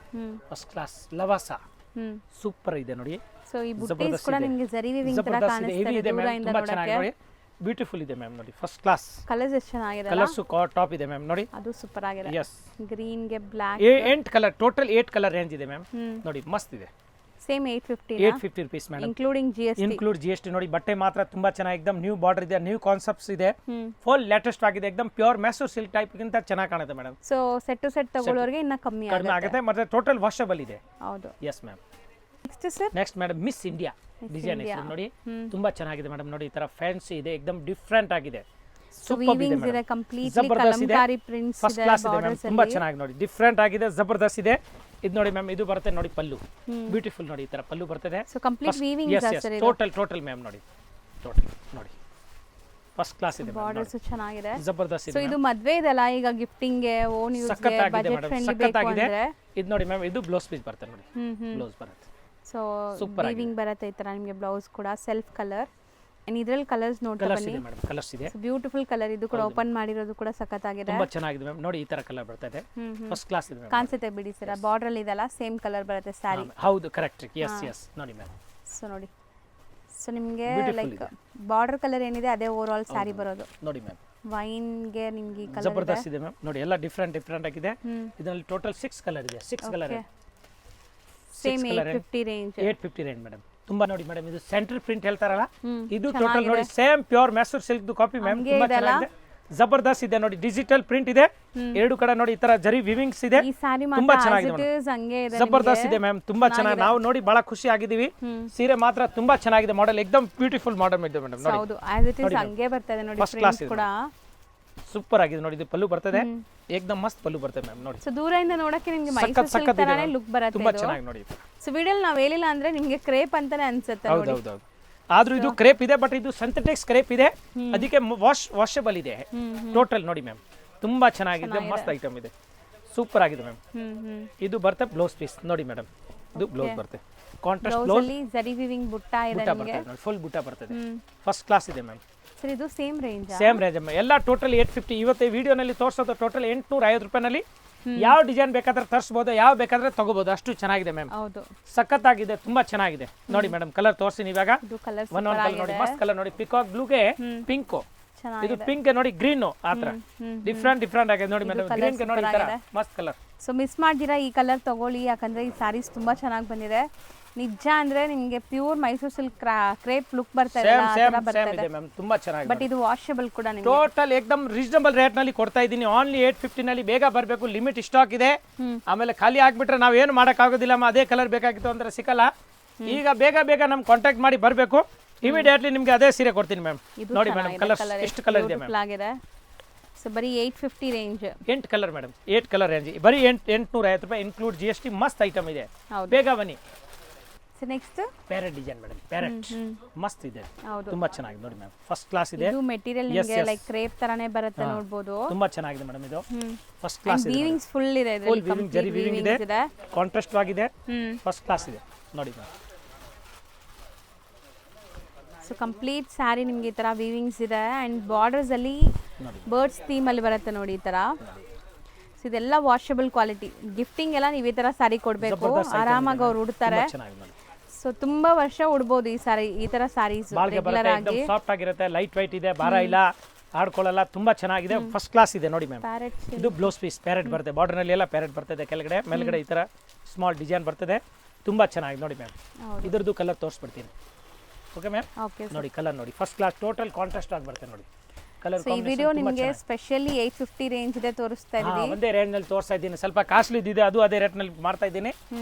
first class Lavasa super ಇದೆ ನೋಡಿ ಸೊ ಈ ಬುಟ್ಟೀಸ್ ಕೂಡ ನಿಮಗೆ ಜರಿ ವೀವಿಂಗ್ ತರ ಕಾಣಿಸ್ತಾ ಇದೆ ದೂರದಿಂದ ತುಂಬಾ ಚೆನ್ನಾಗಿದೆ ನೋಡಿ ಬ್ಯೂಟಿಫುಲ್ ಇದೆ ಮ್ಯಾಮ್ ನೋಡಿ ಫಸ್ಟ್ ಕ್ಲಾಸ್ ಕಲರ್ಸ್ ಎಷ್ಟು ಚೆನ್ನಾಗಿದೆ ಕಲರ್ಸ್ ಟಾಪ್ ಇದೆ ಮ್ಯಾಮ್ ನೋಡಿ ಅದು ಸೂಪರ್ ಆಗಿದೆ ಎಸ್ ಗ್ರೀನ್ ಗೆ black 8 colour total 8 colour range ಇದೆ ಮ್ಯಾಮ್ ನೋಡಿ ಮಸ್ತ್ ಇದೆ same 850 850 rupees madam, including GST. Include GST. ನೋಡಿ ಬಟ್ಟೆ ಮಾತ್ರ ತುಂಬಾ ಚೆನ್ನಾಗಿ ಎಕ್ದಮ್ ನ್ಯೂ ಬಾರ್ಡರ್ ಇದೆ, ನ್ಯೂ ಕಾನ್ಸೆಪ್ಟ್ಸ್ ಇದೆ, ಫುಲ್ ಲೇಟೆಸ್ಟ್ ಆಗಿದೆ, ಎಕ್ದಮ್ ಪ್ಯೂರ್ ಮ್ಯಾಸೂರ್ ಸಿಲ್ಕ್ ಟೈಪ್ ಗಿಂತ ಚೆನ್ನಾಗಿ ಕಾಣುತ್ತೆ ಮೇಡಮ್. ಸೊ ಸೆಟ್ ಟು ಸೆಟ್ ತಗೊಳ್ಳೋರಿಗೆ ಇನ್ನ ಕಮ್ಮಿ ಕಡಿಮೆ ಆಗುತ್ತೆ, ಮತ್ತೆ ಟೋಟಲ್ ವಾಷಬಲ್ ಇದೆ. ಹೌದು. Yes ma'am. Next sir, next madam miss India design ನೋಡಿ ತುಂಬಾ ಚೆನ್ನಾಗಿದೆ ಮೇಡಮ್. ನೋಡಿ ಈ ತರ ಫ್ಯಾನ್ಸಿ ಇದೆ, ಎಕ್ದಮ್ ಡಿಫ್ರೆಂಟ್ ಆಗಿದೆ, ಸೂಪರ್ ಇದೆ ಇದೆ ಮೇಡಮ್, ಕಂಪ್ಲೀಟ್ಲಿ ಜಬರ್ದಸ್ತ್ ಇದೆ, ಕಲಂಕಾರಿ ಪ್ರಿಂಟ್ಸ್ ಫಸ್ಟ್ ಇದೆ ಕ್ಲಾಸ್ ಇದೆ ಮೇಡಮ್, ಬಾರ್ಡರ್ಸ್ ತುಂಬಾ ಅಲ್ಲಿ. ಚೆನ್ನಾಗಿ ನೋಡಿ ಡಿಫ್ರೆಂಟ್ ಆಗಿದೆ, ಜಬರ್ದಸ್ತ್ ಇದೆ. ಇದು ನೋಡಿ ಮ್ಯಾಮ್, ಇದು ಬರುತ್ತೆ ನೋಡಿ ಪಲ್ಲು, ಬ್ಯೂಟಿಫುಲ್ ನೋಡಿ ಈ ತರ ಪಲ್ಲು ಬರ್ತದೆ. ಸೊ ಕಂಪ್ಲೀಟ್ ವೀವಿಂಗ್ ಇದೆ ಸರ್, ಇದು ಟೋಟಲ್ ಮ್ಯಾಮ್ ನೋಡಿ, ಟೋಟಲ್ ನೋಡಿ ಫಸ್ಟ್ ಕ್ಲಾಸ್ ಇದೆ, ಬಾರ್ಡರ್ಸ್ ಚೆನ್ನಾಗಿದೆ. ಜಬರ್ದಸ್ತ್ ಸೊ ಇದೆ. ಇದು ಮದ್ವೆ ಇದೆಲ್ಲ, ಈಗ ಗಿಫ್ಟಿಂಗ್ ಗೆ, ಓನ್ ಯೂಸ್ ಗೆ, ಸಖತ್ತಾಗಿದೆ ಬಜೆಟ್ ಮೇಡಮ್, ಫ್ರೆಂಡ್ಲಿ ಬೇಕು ಸಖತ್ತಾಗಿದೆ. ಅಂದ್ರೆ ಇದು ನೋಡಿ ಮ್ಯಾಮ್, ಇದು ಬ್ಲೌಸ್ ಪೀಸ್ ಬರುತ್ತೆ ನೋಡಿ, ಬ್ಲೌಸ್ ಬರುತ್ತೆ. ಸೊ Super ವೀವಿಂಗ್ ಬರುತ್ತೆ ಈ ತರ ನಿಮಗೆ, ಬ್ಲೌಸ್ ಕೂಡ ಸೆಲ್ಫ್ ಕಲರ್. ಅಂಡ್ ಇದ್ರಲ್ಲಿ ಕಲರ್ಸ್ ನೋಡ್ತಾ ಕಲರ್ಸ್ ಬನ್ನಿ, ಇದೆ ಮೇಡಮ್, ಕಲರ್ಸ್ ಇದೆ, ಬ್ಯೂಟಿಫುಲ್ ಕಲರ್. ಇದು ಕೂಡ ಓಪನ್ ಮಾಡಿರೋದು ಕೂಡ ಸಖತ್ತಾಗಿದೆ, ತುಂಬಾ ಚೆನ್ನಾಗಿದೆ ಮ್ಯಾಮ್. ನೋಡಿ ಈ ತರ ಕಲರ್ ಬರ್ತಾ ಇದೆ, ಫಸ್ಟ್ ಕ್ಲಾಸ್ ಇದೆ ಮ್ಯಾಮ್. ಕಾನ್ಸೆಪ್ಟ್ ಬಿಡಿ ಸರ್, ಬಾರ್ಡರ್ ಅಲ್ಲಿ ಇದೆಲ್ಲ ಸೇಮ್ ಕಲರ್ ಬರುತ್ತೆ ಸ್ಯಾರಿ. ಹೌದು ಕರೆಕ್ಟ್, ಎಸ್ ನೋಡಿ ಮ್ಯಾಮ್. ಸೊ ನೋಡಿ, ಸೊ ನಿಮಗೆ ಲೈಕ್ ಬಾರ್ಡರ್ ಕಲರ್ ಏನಿದೆ ಅದೇ ಓವರ್ ಆಲ್ ಸ್ಯಾರಿ ಬರೋದು. ನೋಡಿ ಮ್ಯಾಮ್, ವೈನ್ ಗೆ ನಿಮ್ಗೆ ಈ ಕಲರ್ ಜಬರ್ದಸ್ತ್ ಇದೆ ಮ್ಯಾಮ್. ನೋಡಿ ಎಲ್ಲ ಡಿಫ್ರೆಂಟ್ ಆಗಿದೆ. ಇದರಲ್ಲಿ ಟೋಟಲ್ 6 ಕಲರ್ ಇದೆ, 6 colour, same 850 range. 850 range madam. ತುಂಬಾ ನೋಡಿ ಮೇಡಮ್, ಇದು ಸೆಂಟರ್ ಪ್ರಿಂಟ್ ಹೇಳ್ತಾರಲ್ಲ, ಇದು ಟೋಟಲ್ ನೋಡಿ same pure Mysore silk copy ma'am, ತುಂಬಾ ಚೆನ್ನಾಗಿದೆ, ಜಬರ್ದಸ್ತ್ ಇದೆ ನೋಡಿ, ಡಿಜಿಟಲ್ ಪ್ರಿಂಟ್ ಇದೆ, ಎರಡು ಕಡೆ ನೋಡಿ ಈ ತರ ಜರಿ ವಿವಿಂಗ್ಸ್ ಇದೆ, ಈ ಸ್ಯಾರಿ ತುಂಬಾ ಮಾತ್ರ ಚೆನ್ನಾಗಿದೆ as it is ಹಂಗೆ ಇದೆ, ಜಬರ್ದಸ್ತ್ ಇದೆ ಮ್ಯಾಮ್, ತುಂಬಾ ಚೆನ್ನಾಗಿ, ನಾವು ನೋಡಿ ಬಹಳ ಖುಷಿ ಆಗಿದೀವಿ. ಸೀರೆ ಮಾತ್ರ ತುಂಬಾ ಚೆನ್ನಾಗಿದೆ, ಮಾಡೆಲ್ ಎಕ್ದಮ್ ಬ್ಯೂಟಿಫುಲ್ ಮಾಡೆಲ್ ಇದೆ ಮೇಡಮ್. ನೋಡಿ ಹೌದು, as it is ಹಂಗೆ ಬರ್ತದೆ ನೋಡಿ, ಫಸ್ಟ್ ಕ್ಲಾಸ್ ಪ್ರಿಂಟ್ ಇದೆ, ಕೂಡ ಸೂಪರ್ ಆಗಿದೆ ನೋಡಿ. ಇದು ಪಲ್ಲು ಬರ್ತದೆ, ಏಕದಮ್ ಮಸ್ತ್ ಪಲ್ಲು ಬರ್ತದೆ ಮ್ಯಾಮ್. ನೋಡಿ ಸೊ ದೂರದಿಂದ ನೋಡಕ್ಕೆ ನಿಮಗೆ ಮೈಸೂರು ಸಿಲ್ಕ್ ಸಖತ್ ತರಾನೇ ಇದೆ, ಲುಕ್ ಬರುತ್ತೆ ತುಂಬಾ ಇದು. ಚೆನ್ನಾಗಿ ನೋಡಿ. ಸೊ ವಿಡಿಯೋಲಿ ನಾವು ಹೇಳಿಲ್ಲ ಅಂದ್ರೆ ನಿಮಗೆ ಕ್ರೇಪ್ ಅಂತಾನೆ ಅನ್ಸುತ್ತೆ ನೋಡಿ. ಹೌದು, ಆದ್ರೂ ಇದು ಕ್ರೇಪ್ ಇದೆ, ಬಟ್ ಇದು ಸಿಂಥೆಟಿಕ್ಸ್ ಕ್ರೇಪ್ ಇದೆ, ಅದಕ್ಕೆ ವಾಷಬಲ್ ಇದೆ ಟೋಟಲ್. ನೋಡಿ ಮ್ಯಾಮ್, ತುಂಬಾ ಚೆನ್ನಾಗಿದೆ, ಮಸ್ತ್ ಐಟಮ್ ಇದೆ, ಸೂಪರ್ ಆಗಿದೆ ಮ್ಯಾಮ್. ಇದು ಬರುತ್ತೆ ಬ್ಲೌಸ್ ಪೀಸ್ ನೋಡಿ ಮೇಡಮ್, ಇದು ಬ್ಲೌಸ್ ಬರುತ್ತೆ, ಕಾಂಟ್ರಾಸ್ಟ್ ಬ್ಲೌಸ್ ಬ್ಲೌಸ್ ಅಲ್ಲಿ ಜರಿ ವಿವಿಂಗ್ ಬುಟ್ಟ ಇದೆ ಬುಟ್ಟ ನಿಮಗೆ. ಬರ್ತದೆ ನೋಡಿ, ಫುಲ್ ಬುಟ್ಟ ಬರ್ತದೆ, ಫಸ್ಟ್ ಕ್ಲಾಸ್ ಇದೆ ಮ್ಯಾಮ್. ಸರ್ ಇದು ಸೇಮ್ ರೇಂಜ್, ಸೇಮ್ ರೇಂಜ್ ಎಲ್ಲ ಟೋಟಲ್ 850. ಇವತ್ತು ವಿಡಿಯೋನಲ್ಲಿ ತೋರಿಸೋದು ಟೋಟಲ್ 850 ರೂಪಾಯಿನಲ್ಲಿ ಯಾವ ಡಿಸೈನ್ ಬೇಕಾದ್ರೆ ತರಿಸಬಹುದು, ಯಾವ ಬೇಕಾದ್ರೆ ತಗೋಬಹುದು, ಅಷ್ಟು ಚೆನ್ನಾಗಿದೆ ಮ್ಯಾಮ್, ಹೌದು ಸಖತ್ತಾಗಿದೆ, ತುಂಬಾ ಚೆನ್ನಾಗಿದೆ. ನೋಡಿ ಮೇಡಮ್, ಕಲರ್ ತೋರಿಸ್ತೀನಿ ಇವಾಗ, ಇದು ಕಲರ್ ಒನ್ ಕಲರ್ ನೋಡಿ, ಮಸ್ತ್ ಕಲರ್ ನೋಡಿ, ಪಿಕಾಕ್ ಬ್ಲೂಗೆ ಪಿಂಕ್, ಚೆನ್ನಾಗಿದೆ. ಇದು ಪಿಂಕ್ ನೋಡಿ, ಗ್ರೀನ್ ಆತರ ಡಿಫ್ರೆಂಟ್ ಆಗಿದೆ ನೋಡಿ ಮೇಡಮ್. ಗ್ರೀನ್ ಗೆ ನೋಡಿ ಈ ತರ ಮಸ್ತ್ ಕಲರ್. ಸೊ ಮಿಸ್ ಮಾಡ್ದಿರಾ ಈ ಕಲರ್ ತಗೊಳ್ಳಿ, ಯಾಕಂದ್ರೆ ಈ ಸ್ಯಾರೀಸ್ ತುಂಬಾ ಚೆನ್ನಾಗಿ ಬಂದಿದೆ. ನಿಜ ಅಂದ್ರೆ ನಿಮಗೆ pure Mysuru silk crepe look ಬರ್ತಾ ಇದೆ, ಆ ತರ ಬರ್ತಾ ಸೇಮ್ ಇದೆ. ಇದೆ ಮ್ಯಾಮ್, ತುಂಬಾ ಚೆನ್ನಾಗಿದೆ. ಬಟ್ ಇದು ವಾಷಬಲ್ ಕೂಡ ನಿಮಗೆ ಟೋಟಲ್ ಏಕದಮ್ ರೀಸನಬಲ್ ರೇಟ್ ನಲ್ಲಿ ಕೊಡ್ತಾ ಇದ್ದೀನಿ, ಓನ್ಲಿ 850 ನಲ್ಲಿ. ಬೇಗ ಬರಬೇಕು, ಲಿಮಿಟ್ ಸ್ಟಾಕ್ ಇದೆ, ಆಮೇಲೆ ಖಾಲಿ ಆಗ್ಬಿಟ್ರೆ ನಾವ್ ಏನು ಮಾಡಕ್ ಆಗೋದಿಲ್ಲ, ಅದೇ ಕಲರ್ ಬೇಕಾಗಿತ್ತು ಅಂದ್ರೆ ಸಿಕ್ಕಲ್ಲ. ಈಗ ಬೇಗ ನಮ್ ಕಾಂಟ್ಯಾಕ್ಟ್ ಮಾಡಿ ಬರಬೇಕು, ಇಮಿಡಿಯೇಟ್ಲಿ ನಿಮ್ಗೆ ಅದೇ ಸೀರೆ ಕೊಡ್ತೀನಿ ಮ್ಯಾಮ್. ನೋಡಿ ಮೇಡಮ್, ಕಲರ್ ಎಷ್ಟು ಕಲರ್ ಇದೆ ಮ್ಯಾಮ್, ಆಗಿದೆ. ಸೊ ಬರೀ 850 range, 8 colour madam, 8 colour range, ಬರೀ 850 ರೂಪಾಯಿ ಇನ್ಕ್ಲೂಡ್ GST. ಮಸ್ತ್ ಐಟಮ್ ಇದೆ, ಹೌದು. ಬೇಗ ಬನ್ನಿ. So next parrot design madam, parrot ಮಸ್ತ್ ಇದೆ, ಹೌದು, ತುಂಬಾ ಚೆನ್ನಾಗಿದೆ ನೋಡಿ ಮ್ಯಾಮ್, ಫಸ್ಟ್ ಕ್ಲಾಸ್ ಇದೆ. ಇದು ಮೆಟೀರಿಯಲ್ ನಿಮಗೆ ಲೈಕ್ ಕ್ರೇಪ್ ತರಾನೇ ಬರುತ್ತೆ, ನೋಡಬಹುದು. ತುಂಬಾ ಚೆನ್ನಾಗಿದೆ ಮೇಡಮ್, ಇದು ಫಸ್ಟ್ ಕ್ಲಾಸ್ ಇದೆ, ವೀವಿಂಗ್ಸ್ ಫುಲ್ ಇದೆ, ಫುಲ್ ಇದರಲ್ಲಿ ವಿವಿಂಗ್ ಜರಿ ವಿವಿಂಗ್ ಇದೆ, ಇದೆ. ಕಾಂಟ್ರಾಸ್ಟ್ ಆಗಿದೆ, ಫಸ್ಟ್ ಕ್ಲಾಸ್ ಇದೆ ನೋಡಿ ಮ್ಯಾಮ್. ಸೊ ಕಂಪ್ಲೀಟ್ ಸ್ಯಾರಿ ನಿಮ್ಗೆ ಈ ತರ ವೀವಿಂಗ್ಸ್ ಇದೆ, ಅಂಡ್ ಬಾರ್ಡರ್ಸ್ ಅಲ್ಲಿ ಬರ್ಡ್ಸ್ ಥೀಮ್ ಅಲ್ಲಿ ಬರುತ್ತೆ ನೋಡಿ ಈ ತರ. ಸೊ ಇದೆಲ್ಲ ವಾಷಬಲ್ ಕ್ವಾಲಿಟಿ, ಗಿಫ್ಟಿಂಗ್ ಎಲ್ಲ ನೀವು ಈ ತರ ಸ್ಯಾರಿ ಕೊಡ್ಬೇಕು, ಆರಾಮಾಗಿ ಅವ್ರು ಉಡ್ತಾರೆ. ಚೆನ್ನಾಗಿದೆ ನೋಡಿ. ಸೊ ತುಂಬಾ ವರ್ಷ ಉಡ್ಬೋದು ಈ ಸಾರಿ, ಈ ತರ ಸ್ಯಾರೀಸ್ ಬಾಳ್ಗೆ ರೆಗ್ಯುಲರ್ ಬರುತ್ತೆ, ಆಗಿ. ಎಕ್ದಮ್ ಸಾಫ್ಟ್ ಆಗಿರುತ್ತೆ, ಲೈಟ್ ವೈಟ್ ಇದೆ, ಭಾರ ಇಲ್ಲ, ಆಡ್ಕೊಳ್ಳಲ್ಲ, ತುಂಬಾ ಚೆನ್ನಾಗಿದೆ, ಫಸ್ಟ್ ಕ್ಲಾಸ್ ಇದೆ ನೋಡಿ ಮ್ಯಾಮ್. ಪ್ಯಾರೆಟ್ ಇದು ಬ್ಲೌಸ್ ಪೀಸ್ ಪ್ಯಾರೆಟ್ ಬರುತ್ತೆ, ಬಾರ್ಡರ್ ನಲ್ಲಿ ಎಲ್ಲ ಪ್ಯಾರೆಟ್ ಬರ್ತದೆ, ಕೆಳಗಡೆ ಮೇಲ್ಗಡೆ ಈ ತರ ಸ್ಮಾಲ್ ಡಿಸೈನ್ ಬರ್ತದೆ, ತುಂಬಾ ಚೆನ್ನಾಗಿದೆ ನೋಡಿ ಮ್ಯಾಮ್. ಇದ್ರದ್ದು ಕಲರ್ ತೋರಿಸ್ಬಿಡ್ತೀನಿ, ಓಕೆ ಮ್ಯಾಮ್. ಓಕೆ ನೋಡಿ ಕಲರ್ ನೋಡಿ, ಫಸ್ಟ್ ಕ್ಲಾಸ್ ಟೋಟಲ್ ಕಾಂಟ್ರಾಸ್ಟ್ ಆಗಿ ಬರುತ್ತೆ ನೋಡಿ ಕಲರ್. ಸೊ ಈ ವಿಡಿಯೋ ನಿಮಗೆ ಸ್ಪೆಷಲಿ 850 ರೇಂಜ್ ಇದೆ ತೋರಿಸ್ತಾ ಇದೀವಿ. ಒಂದೇ ರೇಂಜ್ ನಲ್ಲಿ ತೋರಿಸ್ತಾ ಇದ್ದೀನಿ, ಸ್ವಲ್ಪ ಕಾಸ್ಟ್ಲಿ ಇದೆ, ಅದು ಅದೇ ರೇಟ್ ನಲ್ಲಿ ಮಾಡ್ತಾ ಇದ್ದೀನಿ.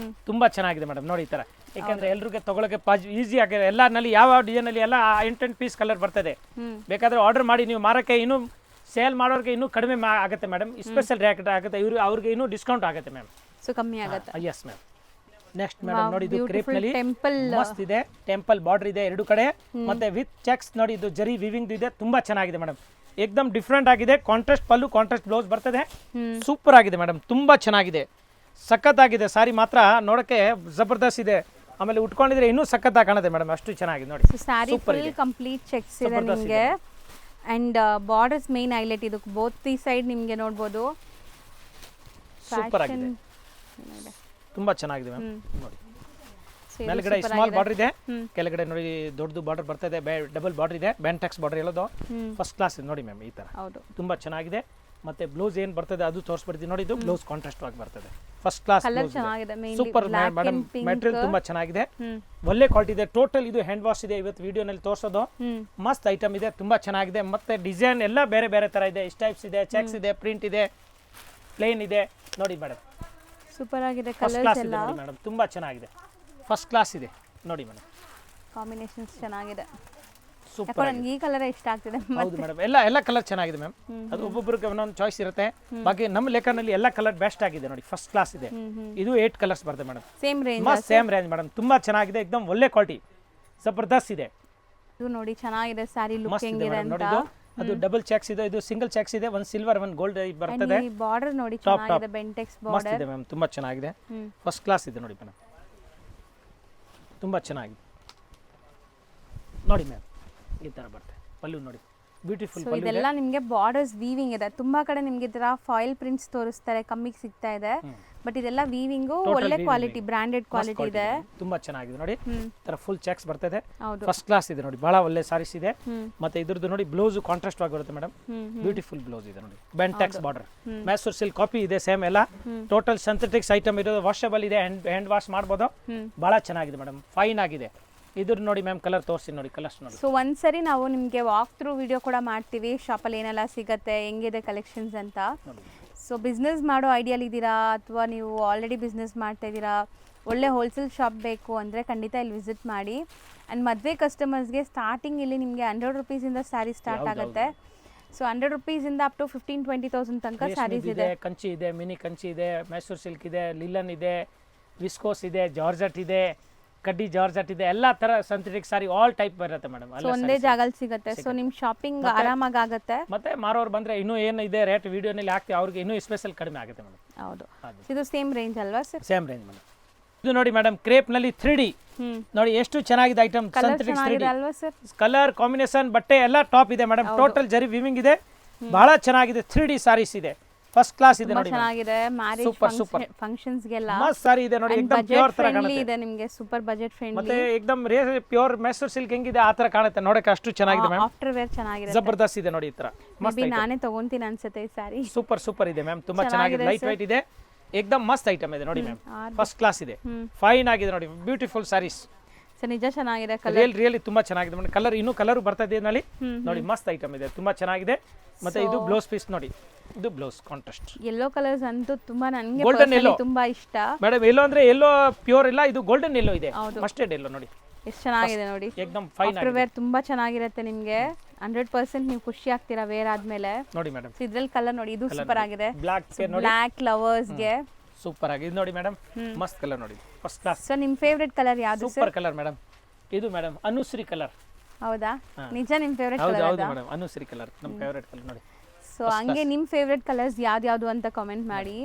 ತುಂಬಾ ಚೆನ್ನಾಗಿದೆ ಮೇಡಮ್ ನೋಡಿ ಈ ತರ, ಯಾಕಂದ್ರೆ ಎಲ್ರಿಗೆ ತಗೊಳಕ್ಕೆ ಈಸಿ ಆಗಿದೆ. ಎಲ್ಲ ನಲ್ಲಿ ಯಾವ ಡಿಸೈನ್ ಅಲ್ಲಿ ಎಲ್ಲ 8 ಪೀಸ್ ಕಲರ್ ಬರ್ತದೆ, ಬೇಕಾದ್ರೆ ಆರ್ಡರ್ ಮಾಡಿ ನೀವು ಮಾರಕ್ಕೆ ಇನ್ನೂ ಸೇಲ್ ಮಾಡೋರಿಗೆ ಇನ್ನೂ ಕಡಿಮೆ ಆಗುತ್ತೆ ಮೇಡಮ್, ಸ್ಪೆಷಲ್ ರೇಟ್ ಆಗುತ್ತೆ, ಅವ್ರಿಗೆ ಇನ್ನೂ ಡಿಸ್ಕೌಂಟ್ ಆಗುತ್ತೆ ಮ್ಯಾಮ್. ಸೊ ಕಮ್ಮಿ ಆಗುತ್ತೆ. S ma'am. ನೆಕ್ಸ್ಟ್ ಮೇಡಮ್ ನೋಡಿ, ಇದು ಕ್ರೇಪ್ ನಲ್ಲಿ ಟೆಂಪಲ್ ಮಸ್ತ್ ಇದೆ, ಟೆಂಪಲ್ ಬಾರ್ಡರ್ ಇದೆ ಎರಡು ಕಡೆ, ಮತ್ತೆ ವಿತ್ ಚೆಕ್ಸ್ ನೋಡಿ, ಇದು ಜರಿ ವಿವಿಂಗ್ ಇದೆ, ತುಂಬಾ ಚೆನ್ನಾಗಿದೆ ಮೇಡಮ್, ಏಕದಮ್ ಡಿಫ್ರೆಂಟ್ ಆಗಿದೆ. ಕಾಂಟ್ರಾಸ್ಟ್ ಪಲ್ಲು, ಕಾಂಟ್ರಾಸ್ಟ್ ಬ್ಲೌಸ್ ಬರ್ತದೆ, ಸೂಪರ್ ಆಗಿದೆ ಮೇಡಮ್, ತುಂಬಾ ಚೆನ್ನಾಗಿದೆ, ಸಖತ್ತಾಗಿದೆ. ಸಾರಿ ಮಾತ್ರ ನೋಡಕ್ಕೆ ಜಬರ್ದಸ್ತ್ ಇದೆ, ಆಮೇಲೆ ಉಟ್ಕೊಂಡಿದ್ರೆ ಇನ್ನೂ ಸಖತ್ತಾಗಿ ಕಾಣುತ್ತೆ ಮೇಡಮ್, ಅಷ್ಟು ಚೆನ್ನಾಗಿದೆ ನೋಡಿ. ಸ್ಯಾರಿ ಫುಲ್ ಕಂಪ್ಲೀಟ್ ಚೆಕ್ಸ್ ಇದೆ ನಿಮಗೆ, ಅಂಡ್ ಬಾರ್ಡರ್ಸ್ ಮೇನ್ ಹೈಲೈಟ್, ಇದು ಬೋತ್ ದಿ ಸೈಡ್ ನಿಮಗೆ ನೋಡಬಹುದು. ಸೂಪರ್ ಆಗಿದೆ, ತುಂಬಾ ಚೆನ್ನಾಗಿದೆ ಮ್ಯಾಮ್. ನೋಡಿ ಮೇಲ್ಗಡೆ ಸ್ಮಾಲ್ ಬಾರ್ಡರ್ ಇದೆ, ಕೆಳಗಡೆ ನೋಡಿ ದೊಡ್ಡದು ಬಾರ್ಡರ್ ಬರ್ತದೆ, ಡಬಲ್ ಬಾರ್ಡರ್ ಇದೆ, ಬ್ಯಾಂಟೆಕ್ಸ್ ಬಾರ್ಡರ್ ಹೇಳೋದು, ಫಸ್ಟ್ ಕ್ಲಾಸ್ ಇದೆ ನೋಡಿ ಮ್ಯಾಮ್ ಈ ತರ, ಹೌದು, ತುಂಬಾ ಚೆನ್ನಾಗಿದೆ. ಮತ್ತೆ ಬ್ಲೌಸ್ ಏನು ಬರ್ತದೆ ಅದು ತೋರಿಸ್ಬಿಡ್ತೀನಿ ನೋಡಿ. ಇದು ಬ್ಲೌಸ್ ಕಾಂಟ್ರಾಸ್ಟ್ ಆಗಿ ಬರ್ತದೆ, ಫಸ್ಟ್ ಕ್ಲಾಸ್ ಕಲರ್ ಚೆನ್ನಾಗಿದೆ ಸೂಪರ್ ಮೇಡಮ್. ಮೆಟೀರಿಯಲ್ ತುಂಬಾ ಚೆನ್ನಾಗಿದೆ, ಒಳ್ಳೆ ಕ್ವಾಲಿಟಿ ಇದೆ. ಟೋಟಲ್ ಇದು ಹ್ಯಾಂಡ್ ವಾಶ್ ಇದೆ. ಇವತ್ತು ವಿಡಿಯೋನಲ್ಲಿ ತೋರಿಸೋದು ಮಸ್ತ್ ಐಟಮ್ ಇದೆ, ತುಂಬಾ ಚೆನ್ನಾಗಿದೆ. ಮತ್ತೆ ಡಿಸೈನ್ ಎಲ್ಲ ಬೇರೆ ಬೇರೆ ತರ ಇದೆ. ಟೈಪ್ಸ್ ಇದೆ, ಚೆಕ್ಸ್ ಇದೆ, ಪ್ರಿಂಟ್ ಇದೆ, ಪ್ಲೇನ್ ಇದೆ ನೋಡಿ ಮೇಡಮ್. ಸೂಪರ್ ಆಗಿದೆ, ಫಸ್ಟ್ ಕಲರ್ಸ್ ಕ್ಲಾಸ್ ಇದೆ ಎಲ್ಲ ನೋಡಿ ಮೇಡಮ್, ತುಂಬಾ ಚೆನ್ನಾಗಿದೆ, ಫಸ್ಟ್ ಕ್ಲಾಸ್ ಇದೆ ನೋಡಿ ಮೇಡಮ್. ಕಾಂಬಿನೇಷನ್ಸ್ ಚೆನ್ನಾಗಿದೆ. ಸೂಪರ್ ಯಾಕೋ ನನಗೆ ಈ ಕಲರ್ ಇಷ್ಟ ಆಗ್ತಿದೆ. ಹೌದು ಮೇಡಮ್, ಎಲ್ಲ ಕಲರ್ ಚೆನ್ನಾಗಿದೆ ಮ್ಯಾಮ್. ಅದು ಒಬ್ಬೊಬ್ಬರಿಗೆ ಒಂದೊಂದು ಚಾಯ್ಸ್ ಇರುತ್ತೆ. ಬಾಕಿ ನಮ್ಮ ಲೆಕ್ಕನಲ್ಲಿ ಎಲ್ಲ ಕಲರ್ ಬೆಸ್ಟ್ ಆಗಿದೆ ನೋಡಿ, ಫಸ್ಟ್ ಕ್ಲಾಸ್ ಇದೆ. ಇದು 8 ಕಲರ್ಸ್ ಬರ್ತದೆ ಮೇಡಮ್, ಸೇಮ್ ರೇಂಜ್ ಮಸ್ತ್ ಸೇಮ್ ರೇಂಜ್ ಮೇಡಮ್, ತುಂಬಾ ಚೆನ್ನಾಗಿದೆ, ಎಕ್ದಮ್ ಒಳ್ಳೆ ಕ್ವಾಲಿಟಿ, ಜಬರ್ದಸ್ತ್ ಇದೆ. ಇದು ನೋಡಿ ಚೆನ್ನಾಗಿದೆ, ಸ್ಯಾರಿ ಲುಕ್ ಮಸ್ತ್ ಇದೆ ಹೆಂಗಿದೆ ಮೇಡಮ್ ಅಂತ. ನೋಡಿ. ಇದು ಅದು ಡಬಲ್ ಚೆಕ್ಸ್ ಇದೆ, ಇದು ಸಿಂಗಲ್ ಚೆಕ್ಸ್ ಇದೆ, ಒಂದು ಸಿಲ್ವರ್ ಒಂದು ಗೋಲ್ಡ್ ಬರ್ತದೆ. ಈ ಬಾರ್ಡರ್ ನೋಡಿ ಚೆನ್ನಾಗಿದೆ, ಬೆಂಟೆಕ್ಸ್ ಮಸ್ತ್ ಬಾರ್ಡರ್ ಇದೆ ಮ್ಯಾಮ್, ತುಂಬಾ ಚೆನ್ನಾಗಿದೆ, ಫಸ್ಟ್ ಕ್ಲಾಸ್ ಇದೆ ನೋಡಿ ಮೇಡಮ್, ತುಂಬಾ ಚೆನ್ನಾಗಿದೆ ನೋಡಿ ಮ್ಯಾಮ್. ಈ ತರ ಬರ್ತದೆ ಪಲ್ಲು ನೋಡಿ, ಬ್ಯೂಟಿಫುಲ್ ಸೊ ಪಲ್ಲು. ಇದೆಲ್ಲ ನಿಮಗೆ ಬಾರ್ಡರ್ಸ್ ವೀವಿಂಗ್ ಇದೆ. ತುಂಬಾ ಕಡೆ ನಿಮಗೆ ಈ ತರ ಫಾಯಿಲ್ ಪ್ರಿಂಟ್ಸ್ ತೋರಿಸ್ತಾರೆ, ಕಮ್ಮಿಗೆ ಸಿಗ್ತಾ ಇದೆ. ಬಟ್ ಇದೆಲ್ಲ ವೀವಿಂಗು ಒಳ್ಳೆ ಕ್ವಾಲಿಟಿ, ಬ್ರಾಂಡೆಡ್ ಕ್ವಾಲಿಟಿ ಇದೆ, ತುಂಬಾ ಚೆನ್ನಾಗಿದೆ ನೋಡಿ. ತರ ಫುಲ್ ಚೆಕ್ಸ್ ಬರ್ತದೆ, ಹೌದು ಫಸ್ಟ್ ಕ್ಲಾಸ್ ಇದೆ ನೋಡಿ, ಬಹಳ ಒಳ್ಳೆ ಸಾರೀಸ್ ಇದೆ. ಮತ್ತೆ ಇದ್ರದ್ದು ನೋಡಿ ಬ್ಲೌಸ್ ಕಾಂಟ್ರಾಸ್ಟ್ ಆಗಿ ಬರುತ್ತೆ ಮೇಡಮ್, ಬ್ಯೂಟಿಫುಲ್ ಬ್ಲೌಸ್ ಇದೆ ನೋಡಿ, Bentex border, Mysore silk copy ಇದೆ ಸೇಮ್ ಎಲ್ಲ. ಟೋಟಲ್ ಸಿಂಥೆಟಿಕ್ಸ್ ಐಟಮ್ ಇರೋದು, ವಾಷಬಲ್ ಇದೆ, ಹ್ಯಾಂಡ್ ವಾಶ್ ಮಾಡ್ಬೋದು, ಬಹಳ ಚೆನ್ನಾಗಿದೆ ಮೇಡಮ್, ಫೈನ್ ಆಗಿದೆ. ಇದ್ರ ನೋಡಿ ಮ್ಯಾಮ್, ಕಲರ್ ತೋರಿಸಿ ನೋಡಿ, ಕಲರ್ಸ್ ನೋಡಿ. ಸೊ ಒಂದ್ಸರಿ ನಾವು ನಿಮಗೆ ವಾಕ್ ಥ್ರೂ ವಿಡಿಯೋ ಕೂಡ ಮಾಡ್ತೀವಿ, ಶಾಪಲ್ಲಿ ಏನೆಲ್ಲ ಸಿಗುತ್ತೆ, ಹೆಂಗಿದೆ ಕಲೆಕ್ಷನ್ಸ್ ಅಂತ. ಸೊ ಬಿಸ್ನೆಸ್ ಮಾಡೋ ಐಡಿಯಲ್ ಇದ್ದೀರಾ ಅಥವಾ ನೀವು ಆಲ್ರೆಡಿ ಬಿಸ್ನೆಸ್ ಮಾಡ್ತಾ ಇದ್ದೀರಾ, ಒಳ್ಳೆ ಹೋಲ್ಸೇಲ್ ಶಾಪ್ ಬೇಕು ಅಂದರೆ ಖಂಡಿತ ಇಲ್ಲಿ ವಿಸಿಟ್ ಮಾಡಿ. ಆ್ಯಂಡ್ ಮದುವೆ ಕಸ್ಟಮರ್ಸ್ಗೆ ಸ್ಟಾರ್ಟಿಂಗ್ ಇಲ್ಲಿ ನಿಮಗೆ 100 ರುಪೀಸಿಂದ ಸ್ಯಾರಿ ಸ್ಟಾರ್ಟ್ ಆಗುತ್ತೆ. ಸೊ 100 ರುಪೀಸಿಂದ ಅಪ್ ಟು 15-20,000 ತನಕ ಸ್ಯಾರೀಸ್ ಇದೆ. ಕಂಚಿ ಇದೆ, ಮಿನಿ ಕಂಚಿ ಇದೆ, ಮೈಸೂರು ಸಿಲ್ಕ್ ಇದೆ, ಲಿಲನ್ ಇದೆ, ವಿಸ್ಕೋಸ್ ಇದೆ, ಜಾರ್ಜೆಟ್ ಇದೆ, ಕಡ್ಡಿ ಜಾರ್ಜೆಟ್ ಇದೆ, ಎಲ್ಲ ತರ ಸಿಂಥೆಟಿಕ್ ಸಾರಿ ಆಲ್ ಟೈಪ್ ಬರುತ್ತೆ ಮೇಡಮ್. ಸೊ ಒಂದೇ ಜಾಗದಲ್ಲಿ ಸಿಗುತ್ತೆ. ಸೊ ನಿಮ್ ಶಾಪಿಂಗ್ ಆರಾಮಾಗಿ ಆಗುತ್ತೆ. ಮತ್ತೆ ಮಾರೋರು ಬಂದ್ರೆ ಇನ್ನೂ ಏನಿದೆ ರೇಟ್ ವಿಡಿಯೋನಲ್ಲಿ ಹಾಕ್ತೀವಿ, ಅವ್ರಿಗೆ ಇನ್ನೂ ಸ್ಪೆಷಲ್ ಕಡಿಮೆ ಆಗುತ್ತೆ ಮೇಡಮ್. ಹೌದು, ಇದು ಸೇಮ್ ರೇಂಜ್ ಅಲ್ವಾ ಸರ್? Same range madam. ಇದು ನೋಡಿ ಮೇಡಮ್, ಕ್ರೇಪ್ ನಲ್ಲಿ 3D ನೋಡಿ, ಎಷ್ಟು ಚೆನ್ನಾಗಿದೆ ಐಟಮ್, ಸಿಂಥೆಟಿಕ್ 3D ಅಲ್ವಾ ಸರ್? ಕಲರ್ ಕಾಂಬಿನೇಷನ್, ಬಟ್ಟೆ ಎಲ್ಲ ಟಾಪ್ ಇದೆ ಮೇಡಮ್. ಟೋಟಲ್ ಜರಿ ವಿವಿಂಗ್ ಇದೆ, ಬಹಳ ಚೆನ್ನಾಗಿದೆ, 3D ಸಾರೀಸ್ ಇದೆ, ಫಸ್ಟ್ ಕ್ಲಾಸ್ ಇದೆ ನೋಡಿ, ಚೆನ್ನಾಗಿದೆ. ಮ್ಯಾರೇಜ್ ಫಂಕ್ಷನ್ಸ್ ಗೆಲ್ಲ ಮಸ್ತ್ ಸಾರಿ ಇದೆ ನೋಡಿ, एकदम ಪ್ಯೂರ್ ತರ ಕಾಣುತ್ತೆ. ಇದೆ ನಿಮಗೆ, ಸೂಪರ್ ಬಜೆಟ್ ಫ್ರೆಂಡ್ಲಿ, ಮತ್ತೆ एकदम ಪ್ಯೂರ್ ಮೈಸೂರು ಸಿಲ್ಕ್ ಹೆಂಗಿದೆ ಆ ತರ ಕಾಣುತ್ತೆ, ನೋಡಕ್ಕೆ ಅಷ್ಟು ಚೆನ್ನಾಗಿದೆ ಮ್ಯಾಮ್. ಆಫ್ಟರ್ ವೇರ್ ಚೆನ್ನಾಗಿದೆ, ಜಬರ್ದಸ್ತ್ ಇದೆ ನೋಡಿ, ಈ ತರ ಮಸ್ತ್. ನಾನೇ ತಗೊಂತೀನಿ ಅನ್ಸುತ್ತೆ ಈ ಸಾರಿ. ಸೂಪರ್ ಇದೆ ಮ್ಯಾಮ್, ತುಂಬಾ ಚೆನ್ನಾಗಿದೆ, ಲೈಟ್ ವೈಟ್ ಇದೆ, एकदम ಮಸ್ತ್ ಐಟಮ್ ಇದೆ ನೋಡಿ ಮ್ಯಾಮ್, ಫಸ್ಟ್ ಕ್ಲಾಸ್ ಇದೆ, ಫೈನ್ ಆಗಿದೆ ನೋಡಿ, ಬ್ಯೂಟಿಫುಲ್ ಸಾರೀಸ್. ಸೊ ನಿಜ ಚೆನ್ನಾಗಿದೆ, ಕಲರ್ ರಿಯಲಿ ತುಂಬಾ ಚೆನ್ನಾಗಿದೆ ಮೇಡಮ್. ಕಲರ್ ಇನ್ನೂ ಕಲರ್ ಬರ್ತಾ ಇದೆ ನೋಡಿ, ಮಸ್ತ್ ಐಟಮ್ ಇದೆ, ತುಂಬಾ ಚೆನ್ನಾಗಿದೆ. ಮತ್ತೆ ಇದು ಬ್ಲೌಸ್ ಪೀಸ್ ನೋಡಿ, ಇದು ಬ್ಲೌಸ್ ಕಾಂಟ್ರಾಸ್ಟ್ ಯೆಲ್ಲೋ ಕಲರ್ಸ್ ಅಂತೂ ತುಂಬಾ ನನಗೆ ಗೋಲ್ಡನ್ ಯೆಲ್ಲೋ ತುಂಬಾ ಇಷ್ಟ ಮೇಡಮ್. ಯೆಲ್ಲೋ ಅಂದ್ರೆ ಯೆಲ್ಲೋ ಪ್ಯೂರ್ ಇಲ್ಲ, ಇದು ಗೋಲ್ಡನ್ ಯೆಲ್ಲೋ ಇದೆ, ಮಸ್ಟರ್ಡ್ ಯೆಲ್ಲೋ ನೋಡಿ, ಎಷ್ಟು ಚೆನ್ನಾಗಿದೆ ನೋಡಿ, एकदम ಫೈನ್ ಆಫ್ಟರ್ ವೇರ್ ತುಂಬಾ ಚೆನ್ನಾಗಿರುತ್ತೆ ನಿಮಗೆ, 100% ನೀವು ಖುಷಿ ಆಗ್ತೀರಾ ವೇರ್ ಆದ್ಮೇಲೆ ನೋಡಿ ಮೇಡಮ್. ಇದ್ರಲ್ಲಿ ಕಲರ್ ನೋಡಿ, ಇದು ಸೂಪರ್ ಆಗಿದೆ, ಬ್ಲಾಕ್ ಲವರ್ಸ್ ಗೆ ಸೂಪರ್ ಆಗಿದೆ. ಇದು ನೋಡಿ ಮೇಡಮ್, ಮಸ್ತ್ ಕಲರ್ ನೋಡಿ, ಫಸ್ಟ್ ಕ್ಲಾಸ್. ಸೊ ನಿಮ್ ಫೇವರೇಟ್ ಕಲರ್ ಯಾವುದು ಸರ್? ಸೂಪರ್ ಕಲರ್ ಮೇಡಮ್, ಇದು ಮೇಡಮ್ ಅನುಶ್ರೀ ಕಲರ್. ಹೌದಾ? ನಿಜ ನಿಮ್ ಫೇವರೇಟ್ ಹೌದು ಕಲರ್? ಹೌದು ಮೇಡಮ್, ಅನುಶ್ರೀ ಕಲರ್ ನಮ್ಮ ಫೇವರೇಟ್ ಕಲರ್ ನೋಡಿ. ಸೊ ಹಂಗೆ ನಿಮ್ ಫೇವರೇಟ್ ಕಲರ್ಸ್ ಯಾವ್ದು ಅಂತ ಕಾಮೆಂಟ್ ಮಾಡಿ.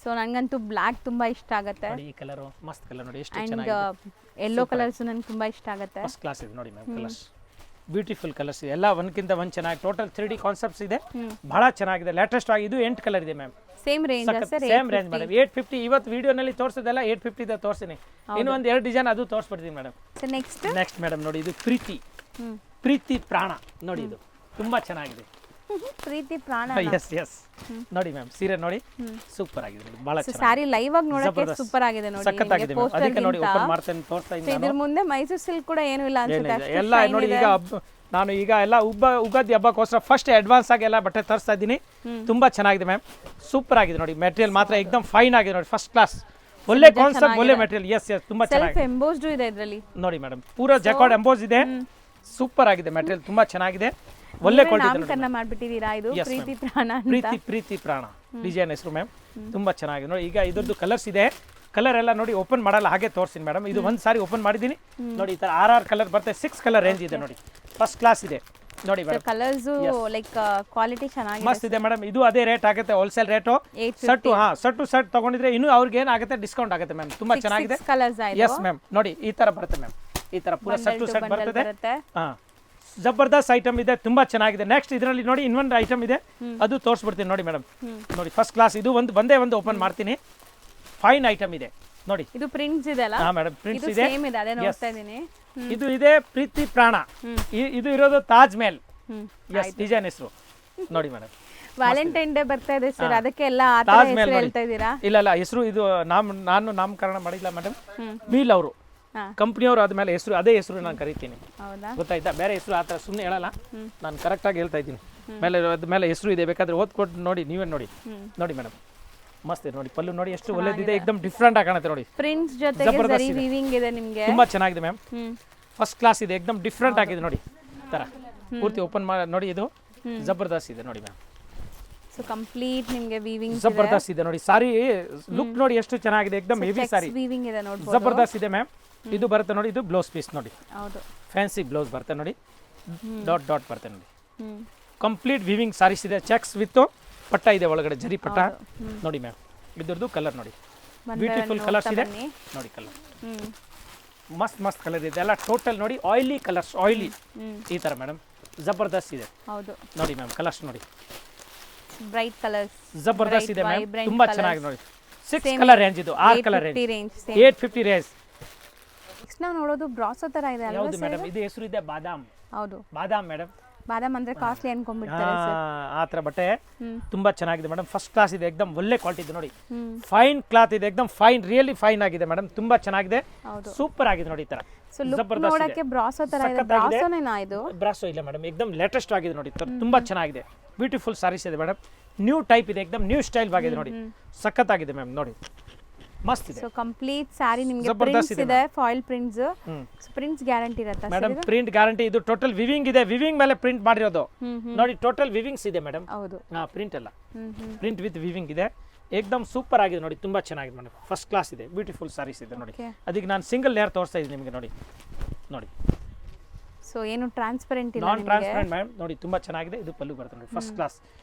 ಸೊ ನಂಗಂತೂ ಬ್ಲಾಕ್ ತುಂಬಾ ಇಷ್ಟ ಆಗುತ್ತೆ, ನೋಡಿ ಈ ಕಲರ್ ಮಸ್ತ್ ಕಲರ್ ನೋಡಿ, ಎಷ್ಟು ಅಂಡ್ ಚೆನ್ನಾಗಿದೆ. ಯೆಲ್ಲೋ ಕಲರ್ಸ್ ನನಗೆ ತುಂಬಾ ಇಷ್ಟ ಆಗುತ್ತೆ, ಫಸ್ಟ್ ಕ್ಲಾಸ್ ಇದೆ ನೋಡಿ ಮ್ಯಾಮ್, ಕಲರ್ಸ್ ಬ್ಯೂಟಿಫುಲ್ ಕಲರ್ಸ್ ಇದೆ, ಎಲ್ಲ ಒಂದಕ್ಕಿಂತ ಒಂದು ಚೆನ್ನಾಗಿ. ಟೋಟಲ್ 3D ಕಾನ್ಸೆಪ್ಟ್ಸ್ ಇದೆ, ಬಹಳ ಚೆನ್ನಾಗಿದೆ, ಲೇಟೆಸ್ಟ್ ಆಗಿ. ಇದು 8 ಕಲರ್ ಇದೆ ma'am, same range sir? Same range madam, 850. ಇವತ್ತು ವಿಡಿಯೋನಲ್ಲಿ ತೋರಿಸೋದೆಲ್ಲ 850 ಇದೆ, ತೋರಿಸ್ತೀನಿ. ಇನ್ನು ಒಂದು 2 ಡಿಸೈನ್ ಅದು ತೋರಿಸ್ಬಿಡ್ತೀನಿ ಮೇಡಮ್. ಸೊ ನೆಕ್ಸ್ಟ್ ಮೇಡಮ್ ನೋಡಿ, ಇದು ಪ್ರೀತಿ ಪ್ರಾಣ ನೋಡಿ, ಇದು ತುಂಬಾ ಚೆನ್ನಾಗಿದೆ, ಪ್ರೀತಿ ಪ್ರಾಣ. ಎಸ್ ನೋಡಿ ಮ್ಯಾಮ್, ಸೀರೆ ನೋಡಿ ಸೂಪರ್ ಆಗಿದೆ ನೋಡಿ, ಬಹಳ ಚೆನ್ನಾಗಿದೆ. ಸಾರಿ ಲೈವ್ ಆಗಿ ನೋಡಕ್ಕೆ ಸೂಪರ್ ಆಗಿದೆ ನೋಡಿ, ಸಖತ್ತಾಗಿದೆ ಮ್ಯಾಮ್. ಅದಕ್ಕೆ ನೋಡಿ ಓಪನ್ ಮಾಡ್ತೇನೆ, ತೋರಿಸ್ತಾ ಇದ್ದೀನಿ. ಇದ್ರ ಮುಂದೆ ಮೈಸೂರು ಸಿಲ್ಕ್ ಕೂಡ ಏನು ಇಲ್ಲ ಅನ್ಸುತ್ತೆ, ಎಲ್ಲ ನೋಡಿ. ಈಗ ನಾನು ಈಗ ಎಲ್ಲ ಉಗಾದಿ ಹಬ್ಬಕ್ಕೋಸ್ಕರ ಫಸ್ಟ್ ಅಡ್ವಾನ್ಸ್ ಆಗಿ ಎಲ್ಲ ಬಟ್ಟೆ ತರಿಸ್ತಾ ಇದ್ದೀನಿ, ತುಂಬಾ ಚೆನ್ನಾಗಿದೆ ಮ್ಯಾಮ್, ಸೂಪರ್ ಆಗಿದೆ ನೋಡಿ. ಮೆಟೀರಿಯಲ್ ಮಾತ್ರ एकदम ಫೈನ್ ಆಗಿದೆ ನೋಡಿ, ಫಸ್ಟ್ ಕ್ಲಾಸ್, ಒಳ್ಳೆ ಕಾನ್ಸೆಪ್ಟ್, ಒಳ್ಳೆ ಮೆಟೀರಿಯಲ್. ಎಸ್ ತುಂಬಾ ಚೆನ್ನಾಗಿದೆ, ಸೆಲ್ಫ್ ಎಂಬೋಸ್ಡ್ ಇದೆ ಇದರಲ್ಲಿ ನೋಡಿ ಮೇಡಮ್, ಪೂರಾ ಜಕಾರ್ಡ್ ಎಂಬೋಸ್ ಇದೆ, ಸೂಪರ್ ಆಗಿದೆ ಮೆಟೀರಿಯಲ್, ತುಂಬಾ ಚೆನ್ನಾಗಿದೆ, ಒಳ್ಳೆ ಕ್ವಾಲಿಟಿ ಇದೆ. ನಾಮಕರಣ ಮಾಡ್ಬಿಟ್ಟಿದ್ದೀರಾ, ಇದು ಪ್ರೀತಿ ಪ್ರಾಣ ಅಂತ. ಪ್ರೀತಿ ಪ್ರಾಣ ಡಿಸೈನ್ ಹೆಸರು ಮ್ಯಾಮ್, ತುಂಬಾ ಚೆನ್ನಾಗಿದೆ ನೋಡಿ. ಈಗ ಇದ್ರದ್ದು ಕಲರ್ಸ್ ಇದೆ, ಕಲರ್ ಎಲ್ಲ ನೋಡಿ ಓಪನ್ ಮಾಡಲ್ಲ, ಹಾಗೆ ತೋರಿಸ್ತೀನಿ ಮೇಡಮ್. ಇದು ಒಂದು ಸಾರಿ ಓಪನ್ ಮಾಡಿದ್ದೀನಿ ನೋಡಿ, ಈ ತರ 6 ಕಲರ್ ಬರುತ್ತೆ, 6 ಕಲರ್ ರೇಂಜ್ ಇದೆ ನೋಡಿ, ಫಸ್ಟ್ ಕ್ಲಾಸ್ ಇದೆ ನೋಡಿ ಮೇಡಮ್. ಕಲರ್ಸ್ ಲೈಕ್ ಕ್ವಾಲಿಟಿ ಚೆನ್ನಾಗಿದೆ, ಮಸ್ತ್ ಇದೆ ಮೇಡಮ್. ಇದು ಅದೇ ರೇಟ್ ಆಗುತ್ತೆ, ಹೋಲ್ಸೇಲ್ ರೇಟು. ಸೆಟ್ ತಗೊಂಡಿದ್ರೆ ಇನ್ನೂ ಅವ್ರಿಗೆ ಏನಾಗುತ್ತೆ, ಡಿಸ್ಕೌಂಟ್ ಆಗುತ್ತೆ ಮ್ಯಾಮ್, ತುಂಬಾ ಚೆನ್ನಾಗಿದೆ. ಎಸ್ ಮ್ಯಾಮ್, ನೋಡಿ ಈ ತರ ಬರುತ್ತೆ ಮ್ಯಾಮ್, ಈ ತರ ಪೂರ ಸೆಟ್ ಬರ್ತದೆ. ಹಾ, ಜಬರ್ದಸ್ತ್ ಐಟಮ್ ಇದೆ, ತುಂಬಾ ಚೆನ್ನಾಗಿದೆ. ನೆಕ್ಸ್ಟ್ ಇದರಲ್ಲಿ ನೋಡಿ ಇನ್ನೊಂದು ಐಟಮ್ ಇದೆ, ಅದು ತೋರಿಸ್ಬಿಡ್ತೀನಿ ನೋಡಿ ಮೇಡಮ್. ನೋಡಿ ಫಸ್ಟ್ ಕ್ಲಾಸ್, ಇದು ಒಂದು ಓಪನ್ ಮಾಡ್ತೀನಿ, ಫೈನ್ ಐಟಮ್ ಇದೆ ನೋಡಿ. ಇದು ಪ್ರಿಂಟ್ಸ್ ಇದೆ ಅಲ್ಲ? ಹಾ ಮೇಡಮ್, ಪ್ರಿಂಟ್ಸ್ ಇದೆ, ಸೇಮ್ ಇದೆ, ಅದೇ ನೋಡ್ತಾ ಇದೀನಿ. ಇದು ಇದೆ ಪ್ರೀತಿ ಪ್ರಾಣ, ಇದು ಇರೋದು ತಾಜ್ ಮಹಲ್. ಎಸ್ ಡಿಸೈನ್ ಹೆಸರು ನೋಡಿ ಮೇಡಮ್. ವ್ಯಾಲೆಂಟೈನ್ ಡೇ ಬರ್ತಾ ಇದೆ ಸರ್, ಅದಕ್ಕೆ ಎಲ್ಲ ಆ ಥರ ತಾಜ್ ಮಹಲ್ ಹೆಸರು ನೋಡಿ. ಹೇಳ್ತಾ ಇದ್ದೀರಾ? ಇಲ್ಲ ಹೆಸರು ಇದು ನಾನು ನಾಮಕರಣ ಮಾಡಿಲ್ಲ ಮೇಡಮ್, ಮೀಲ್ ಅವರು ಹಾ. ಕಂಪ್ನಿಯವರು ಆದ್ಮೇಲೆ ಹೆಸರು ಅದೇ ಹೆಸರು ನಾನು ಕರಿತೀನಿ, ಹೌದಾ? ಗೊತ್ತಾಯ್ತಾ? ಬೇರೆ ಹೆಸರು ಆ ಥರ ಸುಮ್ಮನೆ ಹೇಳಲ್ಲ, ನಾನು ಕರೆಕ್ಟಾಗಿ ಹೇಳ್ತಾ ಇದ್ದೀನಿ. ಮೇಲೆ ಅದ ಮೇಲೆ ಹೆಸರು ಇದೆ, ಬೇಕಾದ್ರೆ ಓದ್ಕೊಟ್ಟು ನೋಡಿ, ನೀವೇ ನೋಡಿ. ನೋಡಿ ಮೇಡಮ್, ಮಸ್ತ್ ಇದೆ ನೋಡಿ, ಪಲ್ಲು ನೋಡಿ ಎಷ್ಟು ಒಳ್ಳೆದಿದೆ, ಏಕದಮ್ ಡಿಫ್ರೆಂಟ್ ಆಗಿ ಕಾಣುತ್ತೆ ನೋಡಿ, ಪ್ರಿಂಟ್ಸ್ ಜೊತೆಗೆ ಜಬರ್ದಸ್ತ್ ಜರಿ ಇದೆ. ವೀವಿಂಗ್ ಇದೆ ನಿಮಗೆ. ತುಂಬಾ ಚೆನ್ನಾಗಿದೆ ಮ್ಯಾಮ್, ಹ್ಮ್ ಫಸ್ಟ್ ಕ್ಲಾಸ್ ಇದೆ, ಏಕದಮ್ ಡಿಫ್ರೆಂಟ್ ಆಗಿದೆ ನೋಡಿ. ಈ ಥರ ಪೂರ್ತಿ ಓಪನ್ ಮಾಡಿ ನೋಡಿ, ಇದು ಜಬರ್ದಸ್ತ್ ಇದೆ ನೋಡಿ ಮ್ಯಾಮ್, ಸೊ ಕಂಪ್ಲೀಟ್ ನಿಮಗೆ ವೀವಿಂಗ್ ಜಬರ್ದಸ್ತ್ ಇದೆ ನೋಡಿ. ಸಾರಿ ಲುಕ್ ನೋಡಿ ಎಷ್ಟು ಚೆನ್ನಾಗಿದೆ, ಏಕದಮ್ ಹೆವಿ ಸಾರಿ, ವೀವಿಂಗ್ ಇದೆ ನೋಡ್ಬೋದು. ಜಬರ್ದಸ್ತ್ ಇದೆ ಮ್ಯಾಮ್. ಇದು ಬರುತ್ತೆ ನೋಡಿ, ಇದು ಬ್ಲೌಸ್ ಪೀಸ್ ನೋಡಿ, ಹೌದು. ಫ್ಯಾನ್ಸಿ ಬ್ಲೌಸ್ ಬರುತ್ತೆ ನೋಡಿ, ಡಾಟ್ ಡಾಟ್ ಬರುತ್ತೆ ನೋಡಿ. ಹ್ಮ್ ಕಂಪ್ಲೀಟ್ ವಿವಿಂಗ್ ಸಾರೀಸ್ ಇದೆ, ಚೆಕ್ಸ್ ವಿತ್ ಪಟ್ಟ ಇದೆ ಒಳಗಡೆ, ಜರಿ ಪಟ್ಟ ನೋಡಿ ಮ್ಯಾಮ್. ಇದ್ರದ್ದು ಕಲರ್ ನೋಡಿ, ಬ್ಯೂಟಿಫುಲ್ ಕಲರ್ಸ್ ಇದೆ ನೋಡಿ, ಕಲರ್ ಹ್ಮ್ ಮಸ್ತ್ ಮಸ್ತ್ ಕಲರ್ ಇದೆ, ಎಲ್ಲ ಟೋಟಲ್ ನೋಡಿ ಆಯಿಲಿ ಕಲರ್ಸ್, ಆಯಿಲಿ ಈ ಥರ ಮೇಡಮ್, ಜಬರ್ದಸ್ತ್ ಇದೆ ಹೌದು. ನೋಡಿ ಮ್ಯಾಮ್. ಕಲರ್ಸ್ ನೋಡಿ, ಬ್ರೈಟ್ ಕಲರ್ಸ್ ಜಬರ್ದಸ್ತ್ ಇದೆ ಮ್ಯಾಮ್, vibrant ತುಂಬಾ ಚೆನ್ನಾಗಿ ನೋಡಿ. 6 ಕಲರ್ ರೇಂಜ್ ಇದು, 6 colour range, range 850 range. Next ನಾವು ನೋಡೋದು ಬ್ರಾಸೋ ತರ ಇದೆ ಅಲ್ವಾ ಯಾವುದು ಸರ್? ಮೇಡಮ್? ಇದು ಹೆಸರು ಇದೆ ಬಾದಾಮ್, ಹೌದು. ಬಾದಾಮ್ ಮೇಡಮ್. ಬಾದಾಮ್ ಅಂದ್ರೆ ಕಾಸ್ಟ್ಲಿ ಅನ್ಕೊಂಡ್ಬಿಡ್ತಾರೆ ಸರ್. ಆ ಥರ ಬಟ್ಟೆ ಹ್ಮ್. ತುಂಬಾ ಚೆನ್ನಾಗಿದೆ ಮೇಡಮ್, ಫಸ್ಟ್ ಕ್ಲಾಸ್ ಇದೆ, ಏಕದಮ್ ಒಳ್ಳೆ ಕ್ವಾಲಿಟಿ ಇದೆ ನೋಡಿ, ಹ್ಮ್ ಫೈನ್ ಕ್ಲಾತ್ ಇದೆ, ಏಕದಮ್ ಫೈನ್, ರಿಯಲಿ ಫೈನ್ ಆಗಿದೆ ಮೇಡಮ್, ತುಂಬಾ ಚೆನ್ನಾಗಿದೆ, ಹೌದು. ಸೂಪರ್ ಆಗಿದೆ ನೋಡಿ. ಈ ತರ ಸೊ ಲುಕ್ ನೋಡಕ್ಕೆ ಬ್ರಾಸೋ ತರ ಇದೆ. ಬ್ರಾಸೋನೇನಾ ಇದು? ಬ್ರಾಸೋ ಇಲ್ಲ ಮೇಡಮ್, ಏಕದಮ್ ಲೇಟೆಸ್ಟ್ ಆಗಿದೆ ನೋಡಿ, ತುಂಬಾ ಚೆನ್ನಾಗಿದೆ, ಬ್ಯೂಟಿಫುಲ್ ಸಾರೀಸ್ ಇದೆ ಮೇಡಮ್, ನ್ಯೂ ಟೈಪ್ ಇದೆ, ಏಕದಮ್ ನ್ಯೂ ಸ್ಟೈಲ್ ಆಗಿದೆ ನೋಡಿ, ಸಖತ್ತಾಗಿದೆ ಮ್ಯಾಮ್ ನೋಡಿ, ಮಸ್ತ್ ಇದೆ. ಸೊ ಕಂಪ್ಲೀಟ್ ಸ್ಯಾರಿ ನಿಮಗೆ ಜಬರ್ದಸ್ತ್ ಪ್ರಿಂಟ್ಸ್ ಇದೆ, foil prints. So prints guarantee ಇರುತ್ತಾ ಮೇಡಮ್? ಪ್ರಿಂಟ್ ಗ್ಯಾರಂಟಿ, ಇದು ಟೋಟಲ್ ವಿವಿಂಗ್ ಇದೆ, ವಿವಿಂಗ್ ಮೇಲೆ ಪ್ರಿಂಟ್ ಮಾಡಿರೋದು ನೋಡಿ, ಟೋಟಲ್ ವಿವಿಂಗ್ಸ್ ಇದೆ ಮೇಡಮ್. ಹೌದು. ಪ್ರಿಂಟ್ ಅಲ್ಲ, ಹ್ಮ್ ಹ್ಮ್ ಪ್ರಿಂಟ್ ವಿತ್ ವಿವಿಂಗ್ ಇದೆ, ಏಕದಮ್ ಸೂಪರ್ ಆಗಿದೆ ನೋಡಿ, ತುಂಬಾ ಚೆನ್ನಾಗಿದೆ ಮೇಡಮ್, ಫಸ್ಟ್ ಕ್ಲಾಸ್ ಇದೆ, ಬ್ಯೂಟಿಫುಲ್ ಸಾರೀಸ್ ಇದೆ ನೋಡಿ. Okay. ಅದಕ್ಕೆ ನಾನು ಸಿಂಗಲ್ ಲೇಯರ್ ತೋರಿಸ್ತಾ ಇದ್ದೀನಿ ನಿಮಗೆ ನೋಡಿ, ನೋಡಿ ಸೊ ಏನು ಟ್ರಾನ್ಸ್ಪರೆಂಟ್ ಇಲ್ಲ ನಾನ್ ನಿಮಗೆ. ಟ್ರಾನ್ಸ್ಪರೆಂಟ್ ಮ್ಯಾಮ್ ನೋಡಿ, ತುಂಬಾ ಚೆನ್ನಾಗಿದೆ. ಇದು ಪಲ್ಲು ಬರುತ್ತೆ ನೋಡಿ, ಫಸ್ಟ್ ಕ್ಲಾಸ್,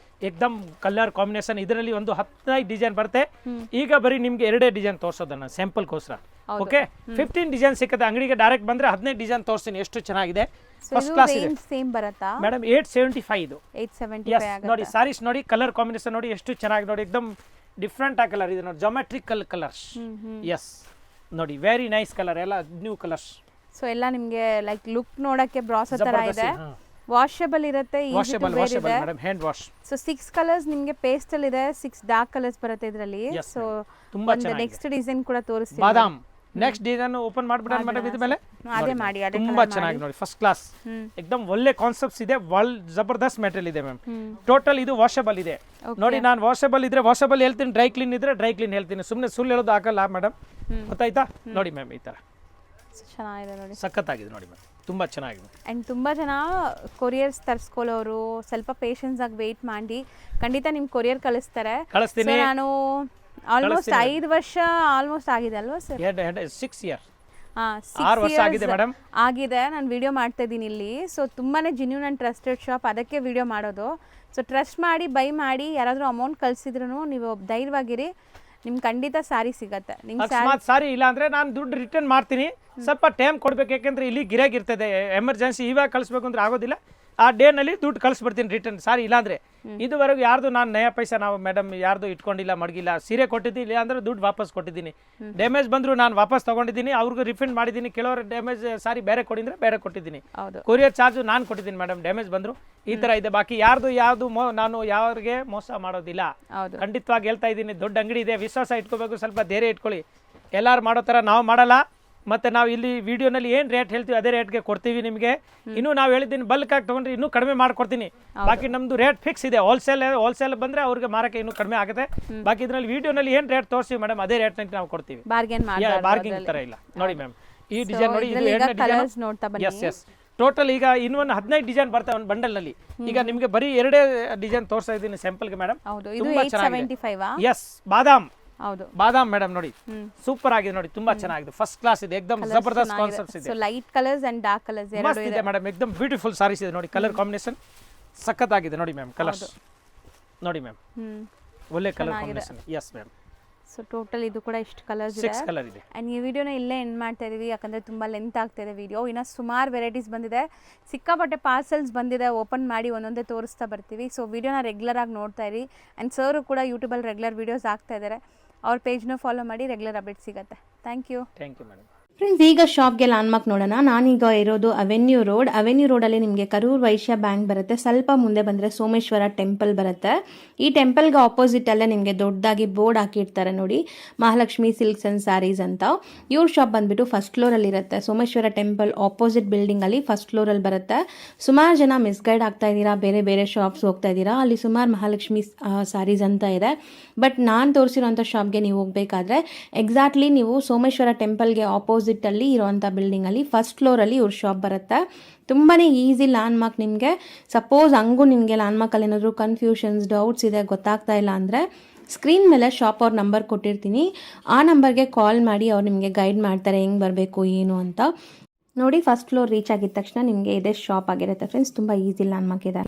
ಏಕದಮ್ ಕಲರ್ ಕಾಂಬಿನೇಷನ್. ಇದರಲ್ಲಿ ಒಂದು 15 ಡಿಸೈನ್ ಬರುತ್ತೆ, ಈಗ ಬರೀ ನಿಮ್ಗೆ 2 ಡಿಸೈನ್ ತೋರಿಸೋದನ್ನ ಸ್ಯಾಂಪಲ್ಗೋಸ್ಕರ. ಓಕೆ, 15 ಡಿಸೈನ್ ಸಿಕ್ಕತ್ತೆ, ಅಂಗಡಿಗೆ ಡೈರೆಕ್ಟ್ ಬಂದ್ರೆ 15 ಡಿಸೈನ್ ತೋರಿಸ್ತೀನಿ, ಎಷ್ಟು ಚೆನ್ನಾಗಿದೆ, ಫಸ್ಟ್ ಕ್ಲಾಸ್ ಇದೆ ಸೇಮ್ ಬರುತ್ತಾ ಮೇಡಮ್. 875 ಇದು, 875 ಆಗುತ್ತೆ. ನೋಡಿ ಸಾರೀಸ್ ನೋಡಿ, ಕಲರ್ ಕಾಂಬಿನೇಷನ್ ನೋಡಿ ಎಷ್ಟು ಚೆನ್ನಾಗಿ ನೋಡಿ, ಏಕದಮ್ ಡಿಫ್ರೆಂಟ್ ಆ ಕಲರ್ ಇದೆ ನೋಡಿ, ಜಾಮೆಟ್ರಿಕಲ್ ಕಲರ್ಸ್. ಎಸ್ ನೋಡಿ, ವೆರಿ ನೈಸ್ ಕಲರ್, ಎಲ್ಲ ನ್ಯೂ ಕಲರ್ಸ್. ಸೊ ಎಲ್ಲ ನಿಮಗೆ ಲೈಕ್ ಲುಕ್ ನೋಡಕ್ಕೆ ಬ್ರಾಸೋ ತರ ಇದೆ, ವಾಷಬಲ್ ಇರುತ್ತೆ, washable madam, hand wash. So 6 colours ನಿಮಗೆ ಪೇಸ್ಟಲ್ ಇದೆ, 6 ಡಾರ್ಕ್ ಕಲರ್ಸ್ ಬರುತ್ತೆ ಇದರಲ್ಲಿ. ಸೊ ತುಂಬಾ ಒಂದು ನೆಕ್ಸ್ಟ್ ಡಿಸೈನ್ ಕೂಡ ತೋರಿಸ್ತೀನಿ. ಬಾದಾಮ್ ನೆಕ್ಸ್ಟ್ ಡಿಸೈನ್ ಓಪನ್ ಮಾಡ್ಬಿಡೋಣ ಮೇಡಮ್, ಇದ್ರ ಮೇಲೆ ಅದೇ ಮಾಡಿ, ಅದೇ ತುಂಬಾ ಚೆನ್ನಾಗಿ ನೋಡಿ, ಫಸ್ಟ್ ಕ್ಲಾಸ್, ಏಕದಮ್ ಒಳ್ಳೆ ಕಾನ್ಸೆಪ್ಟ್ಸ್ ಇದೆ, ಜಬರ್ದಸ್ತ್ ಮೆಟೀರಿಯಲ್ ಇದೆ ಮ್ಯಾಮ್. ಟೋಟಲ್ ಇದು ವಾಷಬಲ್ ಇದೆ ನೋಡಿ, ನಾನು ವಾಷಬಲ್ ಇದ್ರೆ ವಾಷಬಲ್ ಹೇಳ್ತೀನಿ, ಡ್ರೈ ಕ್ಲೀನ್ ಇದ್ರೆ ಡ್ರೈ ಕ್ಲೀನ್ ಹೇಳ್ತೀನಿ, ಸುಮ್ಮನೆ ಸುಳ್ಳು ಹೇಳೋದು ಆಗಲ್ಲ ಮೇಡಮ್, ಗೊತ್ತಾಯ್ತಾ? ನೋಡಿ ಮ್ಯಾಮ್, ಈ ತರ ಚೆನ್ನಾಗಿದೆ ನೋಡಿ, ಸಖತ್ತಾಗಿದೆ ನೋಡಿ ಮ್ಯಾಮ್, ತುಂಬಾ ಚೆನ್ನಾಗಿದೆ. ಆ್ಯಂಡ್ ತುಂಬ ಜನ ಕೊರಿಯರ್ಸ್ ತರಿಸ್ಕೊಳ್ಳೋರು ಸ್ವಲ್ಪ ಪೇಷನ್ಸ್ ಆಗಿ ವೆಯ್ಟ್ ಮಾಡಿ ಖಂಡಿತ ನಿಮ್ಗೆ ಕೊರಿಯರ್ ಕಳಿಸ್ತಾರೆ. ಕಳಿಸ್ತೀನಿ. So, ನಾನು ಆಲ್ಮೋಸ್ಟ್ 5 ವರ್ಷ ಆಲ್ಮೋಸ್ಟ್ ಆಗಿದೆ ಅಲ್ವಾ ಸರ್? 6 ಇಯರ್, 6 ವರ್ಷ ಆಗಿದೆ ಮೇಡಮ್, ಆಗಿದೆ. ನಾನು ವಿಡಿಯೋ ಮಾಡ್ತಾ ಇದ್ದೀನಿ ಇಲ್ಲಿ. ಸೊ ತುಂಬಾ ಜೆನ್ಯೂನ್ ಆ್ಯಂಡ್ ಟ್ರಸ್ಟೆಡ್ ಶಾಪ್, ಅದಕ್ಕೆ ವಿಡಿಯೋ ಮಾಡೋದು. ಸೊ ಟ್ರಸ್ಟ್ ಮಾಡಿ ಬೈ ಮಾಡಿ, ಯಾರಾದರೂ ಅಮೌಂಟ್ ಕಳಿಸಿದ್ರು ನೀವು ಧೈರ್ಯವಾಗಿರಿ, ನಿಮ್ಗೆ ಖಂಡಿತ ಸಾರಿ ಸಿಗತ್ತೆ. ನಿಮ್ಗೆ ಅಕಸ್ಮಾತ್ ಸಾರಿ ಇಲ್ಲ ಅಂದ್ರೆ ನಾನು ದುಡ್ಡು ರಿಟರ್ನ್ ಮಾಡ್ತೀನಿ, ಸ್ವಲ್ಪ ಟೈಮ್ ಕೊಡ್ಬೇಕು, ಯಾಕೆಂದ್ರೆ ಇಲ್ಲಿ ಗಿರಾಕಿ ಇರ್ತದೆ, ಎಮರ್ಜೆನ್ಸಿ ಇವಾಗ ಕಳಿಸ್ಬೇಕು ಅಂದ್ರೆ ಆಗೋದಿಲ್ಲ, ಆ ಡೇನಲ್ಲಿ ದುಡ್ಡು ಕಳಿಸ್ಬಿಡ್ತೀನಿ ರಿಟರ್ನ್, ಸಾರಿ ಇಲ್ಲ ಅಂದ್ರೆ. ಇದುವರೆಗೂ ಯಾರ್ದು ನಾನು ನಯ ಪೈಸಾ ನಾವು ಮೇಡಮ್ ಯಾರ್ದು ಇಟ್ಕೊಂಡಿಲ್ಲ, ಮಡಗಿಲ್ಲ, ಸೀರೆ ಕೊಟ್ಟಿದ್ದೀನಿ, ಇಲ್ಲ ಅಂದ್ರೆ ದುಡ್ಡು ವಾಪಸ್ ಕೊಟ್ಟಿದ್ದೀನಿ, ಡ್ಯಾಮೇಜ್ ಬಂದ್ರು ನಾನು ವಾಪಸ್ ತಗೊಂಡಿದ್ದೀನಿ, ಅವ್ರಿಗೂ ರಿಫಂಡ್ ಮಾಡಿದ್ದೀನಿ, ಕೆಲವರು ಡ್ಯಾಮೇಜ್ ಸಾರಿ ಬೇರೆ ಕೊಟ್ಟಿದ್ರೆ ಬೇರೆ ಕೊಟ್ಟಿದ್ದೀನಿ, ಕೊರಿಯರ್ ಚಾರ್ಜ್ ನಾನು ಕೊಟ್ಟಿದ್ದೀನಿ ಮೇಡಮ್, ಡ್ಯಾಮೇಜ್ ಬಂದ್ರು ಈ ತರ ಇದೆ. ಬಾಕಿ ಯಾರ್ದು ನಾನು ಯಾವ್ರಿಗೆ ಮೋಸ ಮಾಡೋದಿಲ್ಲ, ಖಂಡಿತವಾಗಿ ಹೇಳ್ತಾ ಇದ್ದೀನಿ. ದೊಡ್ಡ ಅಂಗಡಿ ಇದೆ, ವಿಶ್ವಾಸ ಇಟ್ಕೋಬೇಕು, ಸ್ವಲ್ಪ ಧೈರ್ಯ ಇಟ್ಕೊಳ್ಳಿ, ಎಲ್ಲಾರು ಮಾಡೋ ತರ ನಾವು ಮಾಡಲ್ಲ. ಮತ್ತೆ ನಾವು ಇಲ್ಲಿ ವಿಡಿಯೋನಲ್ಲಿ ಏನು ರೇಟ್ ಹೇಳ್ತೀವಿ ಅದೇ ರೇಟ್ಗೆ ಕೊಡ್ತೀವಿ ನಿಮಗೆ. ಇನ್ನೂ ನಾವು ಹೇಳಿದ್ದೀನಿ ಬಲ್ಕ್ ಆಗಿ ತೊಗೊಂಡ್ರೆ ಇನ್ನೂ ಕಡಿಮೆ ಮಾಡ್ಕೊಡ್ತೀನಿ. ಬಾಕಿ ನಮ್ಮದು ರೇಟ್ ಫಿಕ್ಸ್ ಇದೆ, ಹೋಲ್ಸೇಲ್ ಬಂದರೆ ಅವ್ರಿಗೆ ಮಾರಕ್ಕೆ ಇನ್ನೂ ಕಡಿಮೆ ಆಗುತ್ತೆ. ಬಾಕಿ ಇದರಲ್ಲಿ ವಿಡಿಯೋನಲ್ಲಿ ಏನು ರೇಟ್ ತೋರಿಸ್ತೀವಿ ಮೇಡಮ್ ಅದೇ ರೇಟ್ನಲ್ಲಿ ನಾವು ಕೊಡ್ತೀವಿ, ಬಾರ್ಗೇನಿಂಗ್ ಥರ ಇಲ್ಲ. ನೋಡಿ ಮ್ಯಾಮ್, ಈ ಡಿಸೈನ್ ನೋಡಿ, ಇದು 2ನೇ ಡಿಸೈನ್. ಎಸ್ ಟೋಟಲ್ ಈಗ ಇನ್ನೊಂದು 15 ಡಿಸೈನ್ ಬರ್ತಾವೆ ಒಂದು ಬಂಡಲ್ನಲ್ಲಿ. ಈಗ ನಿಮಗೆ ಬರೀ 2 ಡಿಸೈನ್ ತೋರಿಸ್ತಾ ಇದ್ದೀನಿ ಸ್ಯಾಂಪಲ್ಗೆ ಮೇಡಮ್. ತುಂಬಾ ಚೆನ್ನಾಗಿದೆ. ಎಸ್ ಬಾದಾಮ್ ಮೇಡಮ್ ನೋಡಿ, ಸೂಪರ್ ಆಗಿದೆ ನೋಡಿ, ತುಂಬಾ ಚೆನ್ನಾಗಿದೆ, ಫಸ್ಟ್ ಕ್ಲಾಸ್ ಇದೆ, ಏಕದಮ್ ಜಬರ್ದಸ್ತ್ ಕಾನ್ಸೆಪ್ಟ್ಸ್ ಇದೆ. Light colours and dark colours ಮಸ್ತ್ ಇದೆ ಮೇಡಮ್, ಏಕದಮ್ ಬ್ಯೂಟಿಫುಲ್ ಸಾರೀಸ್ ಇದೆ ನೋಡಿ, ಕಲರ್ ಕಾಂಬಿನೇಷನ್ ಸಖತ್ತಾಗಿದೆ ನೋಡಿ ಮ್ಯಾಮ್, ಕಲರ್ಸ್ ನೋಡಿ ಮ್ಯಾಮ್, ಒಳ್ಳೆ colour combination. Yes ma'am. So total ಇದು ಕೂಡ ಇಷ್ಟು ಕಲರ್ಸ್ ಇದೆ. 6 ಕಲರ್ ಇದೆ. ಆ್ಯಂಡ್ ಈ ವಿಡಿಯೋನ ಇಲ್ಲೇ ಎಂಡ್ ಮಾಡ್ತಾ ಇದೀವಿ, ಯಾಕಂದರೆ ತುಂಬ ಲೆಂತ್ ಆಗ್ತಾಯಿದೆ ವಿಡಿಯೋ. ಇನ್ನು ಸುಮಾರು ವೆರೈಟೀಸ್ ಬಂದಿದೆ, ಸಿಕ್ಕಾಪಟ್ಟೆ ಪಾರ್ಸಲ್ಸ್ ಬಂದಿದೆ, ಓಪನ್ ಮಾಡಿ ಒಂದೊಂದೇ ತೋರಿಸ್ತಾ ಬರ್ತೀವಿ. ಸೊ ವಿಡಿಯೋನ ರೆಗ್ಯುಲರ್ ಆಗಿ ನೋಡ್ತಾ ಇರಿ. ಆ್ಯಂಡ್ ಸರ್ ಕೂಡ ಯೂಟ್ಯೂಬಲ್ಲಿ ರೆಗ್ಯುಲರ್ ವೀಡಿಯೋಸ್ ಆಗ್ತಾ ಇದ್ದಾರೆ, ಅವ್ರ ಪೇಜ್ನ ಫಾಲೋ ಮಾಡಿ, ರೆಗ್ಯುಲರ್ ಅಪ್ಡೇಟ್ ಸಿಗುತ್ತೆ. Thank you madam. ಫ್ರೆಂಡ್ಸ್, ಈಗ ಶಾಪ್ಗೆ ಲ್ಯಾಂಡ್ಮಾರ್ಕ್ ನೋಡೋಣ. ನಾನೀಗ ಇರೋದು ಅವೆನ್ಯೂ ರೋಡಲ್ಲಿ ನಿಮಗೆ ಕರೂರ್ ವೈಶ್ಯ ಬ್ಯಾಂಕ್ ಬರುತ್ತೆ. ಸ್ವಲ್ಪ ಮುಂದೆ ಬಂದರೆ ಸೋಮೇಶ್ವರ ಟೆಂಪಲ್ ಬರುತ್ತೆ. ಈ ಟೆಂಪಲ್ಗೆ ಆಪೋಸಿಟಲ್ಲೇ ನಿಮಗೆ ದೊಡ್ಡದಾಗಿ ಬೋರ್ಡ್ ಹಾಕಿರ್ತಾರೆ ನೋಡಿ, ಮಹಾಲಕ್ಷ್ಮಿ ಸಿಲ್ಕ್ಸ್ ಆ್ಯಂಡ್ ಸ್ಯಾರೀಸ್ ಅಂತ. ಇವ್ರ ಶಾಪ್ ಬಂದುಬಿಟ್ಟು ಫಸ್ಟ್ ಫ್ಲೋರಲ್ಲಿ ಇರುತ್ತೆ. ಸೋಮೇಶ್ವರ ಟೆಂಪಲ್ ಆಪೋಸಿಟ್ ಬಿಲ್ಡಿಂಗಲ್ಲಿ ಫಸ್ಟ್ ಫ್ಲೋರಲ್ಲಿ ಬರುತ್ತೆ. ಸುಮಾರು ಜನ ಮಿಸ್ಗೈಡ್ ಆಗ್ತಾ ಇದ್ದೀರಾ, ಬೇರೆ ಬೇರೆ ಶಾಪ್ಸ್ ಹೋಗ್ತಾ ಇದ್ದೀರಾ. ಅಲ್ಲಿ ಸುಮಾರು ಮಹಾಲಕ್ಷ್ಮಿ ಸ್ಯಾರೀಸ್ ಅಂತ ಇದೆ. ಬಟ್ ನಾನು ತೋರಿಸಿರೋಂಥ ಶಾಪ್ಗೆ ನೀವು ಹೋಗಬೇಕಾದ್ರೆ ಎಕ್ಸಾಕ್ಟ್ಲಿ ನೀವು ಸೋಮೇಶ್ವರ ಟೆಂಪಲ್ಗೆ ಆಪೋಸಿಟಲ್ಲಿ ಇರೋವಂಥ ಬಿಲ್ಡಿಂಗಲ್ಲಿ ಫಸ್ಟ್ ಫ್ಲೋರಲ್ಲಿ ಇವ್ರ ಶಾಪ್ ಬರುತ್ತೆ. ತುಂಬಾ ಈಸಿ ಲ್ಯಾಂಡ್ಮಾರ್ಕ್ ನಿಮಗೆ. ಸಪೋಸ್ ಹಂಗೂ ನಿಮಗೆ ಲ್ಯಾಂಡ್ಮಾರ್ಕಲ್ಲಿ ಏನಾದರೂ ಕನ್ಫ್ಯೂಷನ್ಸ್, ಡೌಟ್ಸ್ ಇದೆ, ಗೊತ್ತಾಗ್ತಾ ಇಲ್ಲ ಅಂದರೆ ಸ್ಕ್ರೀನ್ ಮೇಲೆ ಶಾಪ್ ಅವ್ರ ನಂಬರ್ ಕೊಟ್ಟಿರ್ತೀನಿ. ಆ ನಂಬರ್ಗೆ ಕಾಲ್ ಮಾಡಿ ಅವ್ರು ನಿಮಗೆ ಗೈಡ್ ಮಾಡ್ತಾರೆ ಹೆಂಗೆ ಬರಬೇಕು ಏನು ಅಂತ. ನೋಡಿ, ಫಸ್ಟ್ ಫ್ಲೋರ್ ರೀಚ್ ಆಗಿದ ತಕ್ಷಣ ನಿಮಗೆ ಇದೇ ಶಾಪ್ ಆಗಿರುತ್ತೆ ಫ್ರೆಂಡ್ಸ್. ತುಂಬ ಈಸಿ ಲ್ಯಾಂಡ್ಮಾರ್ಕ್ ಇದೆ.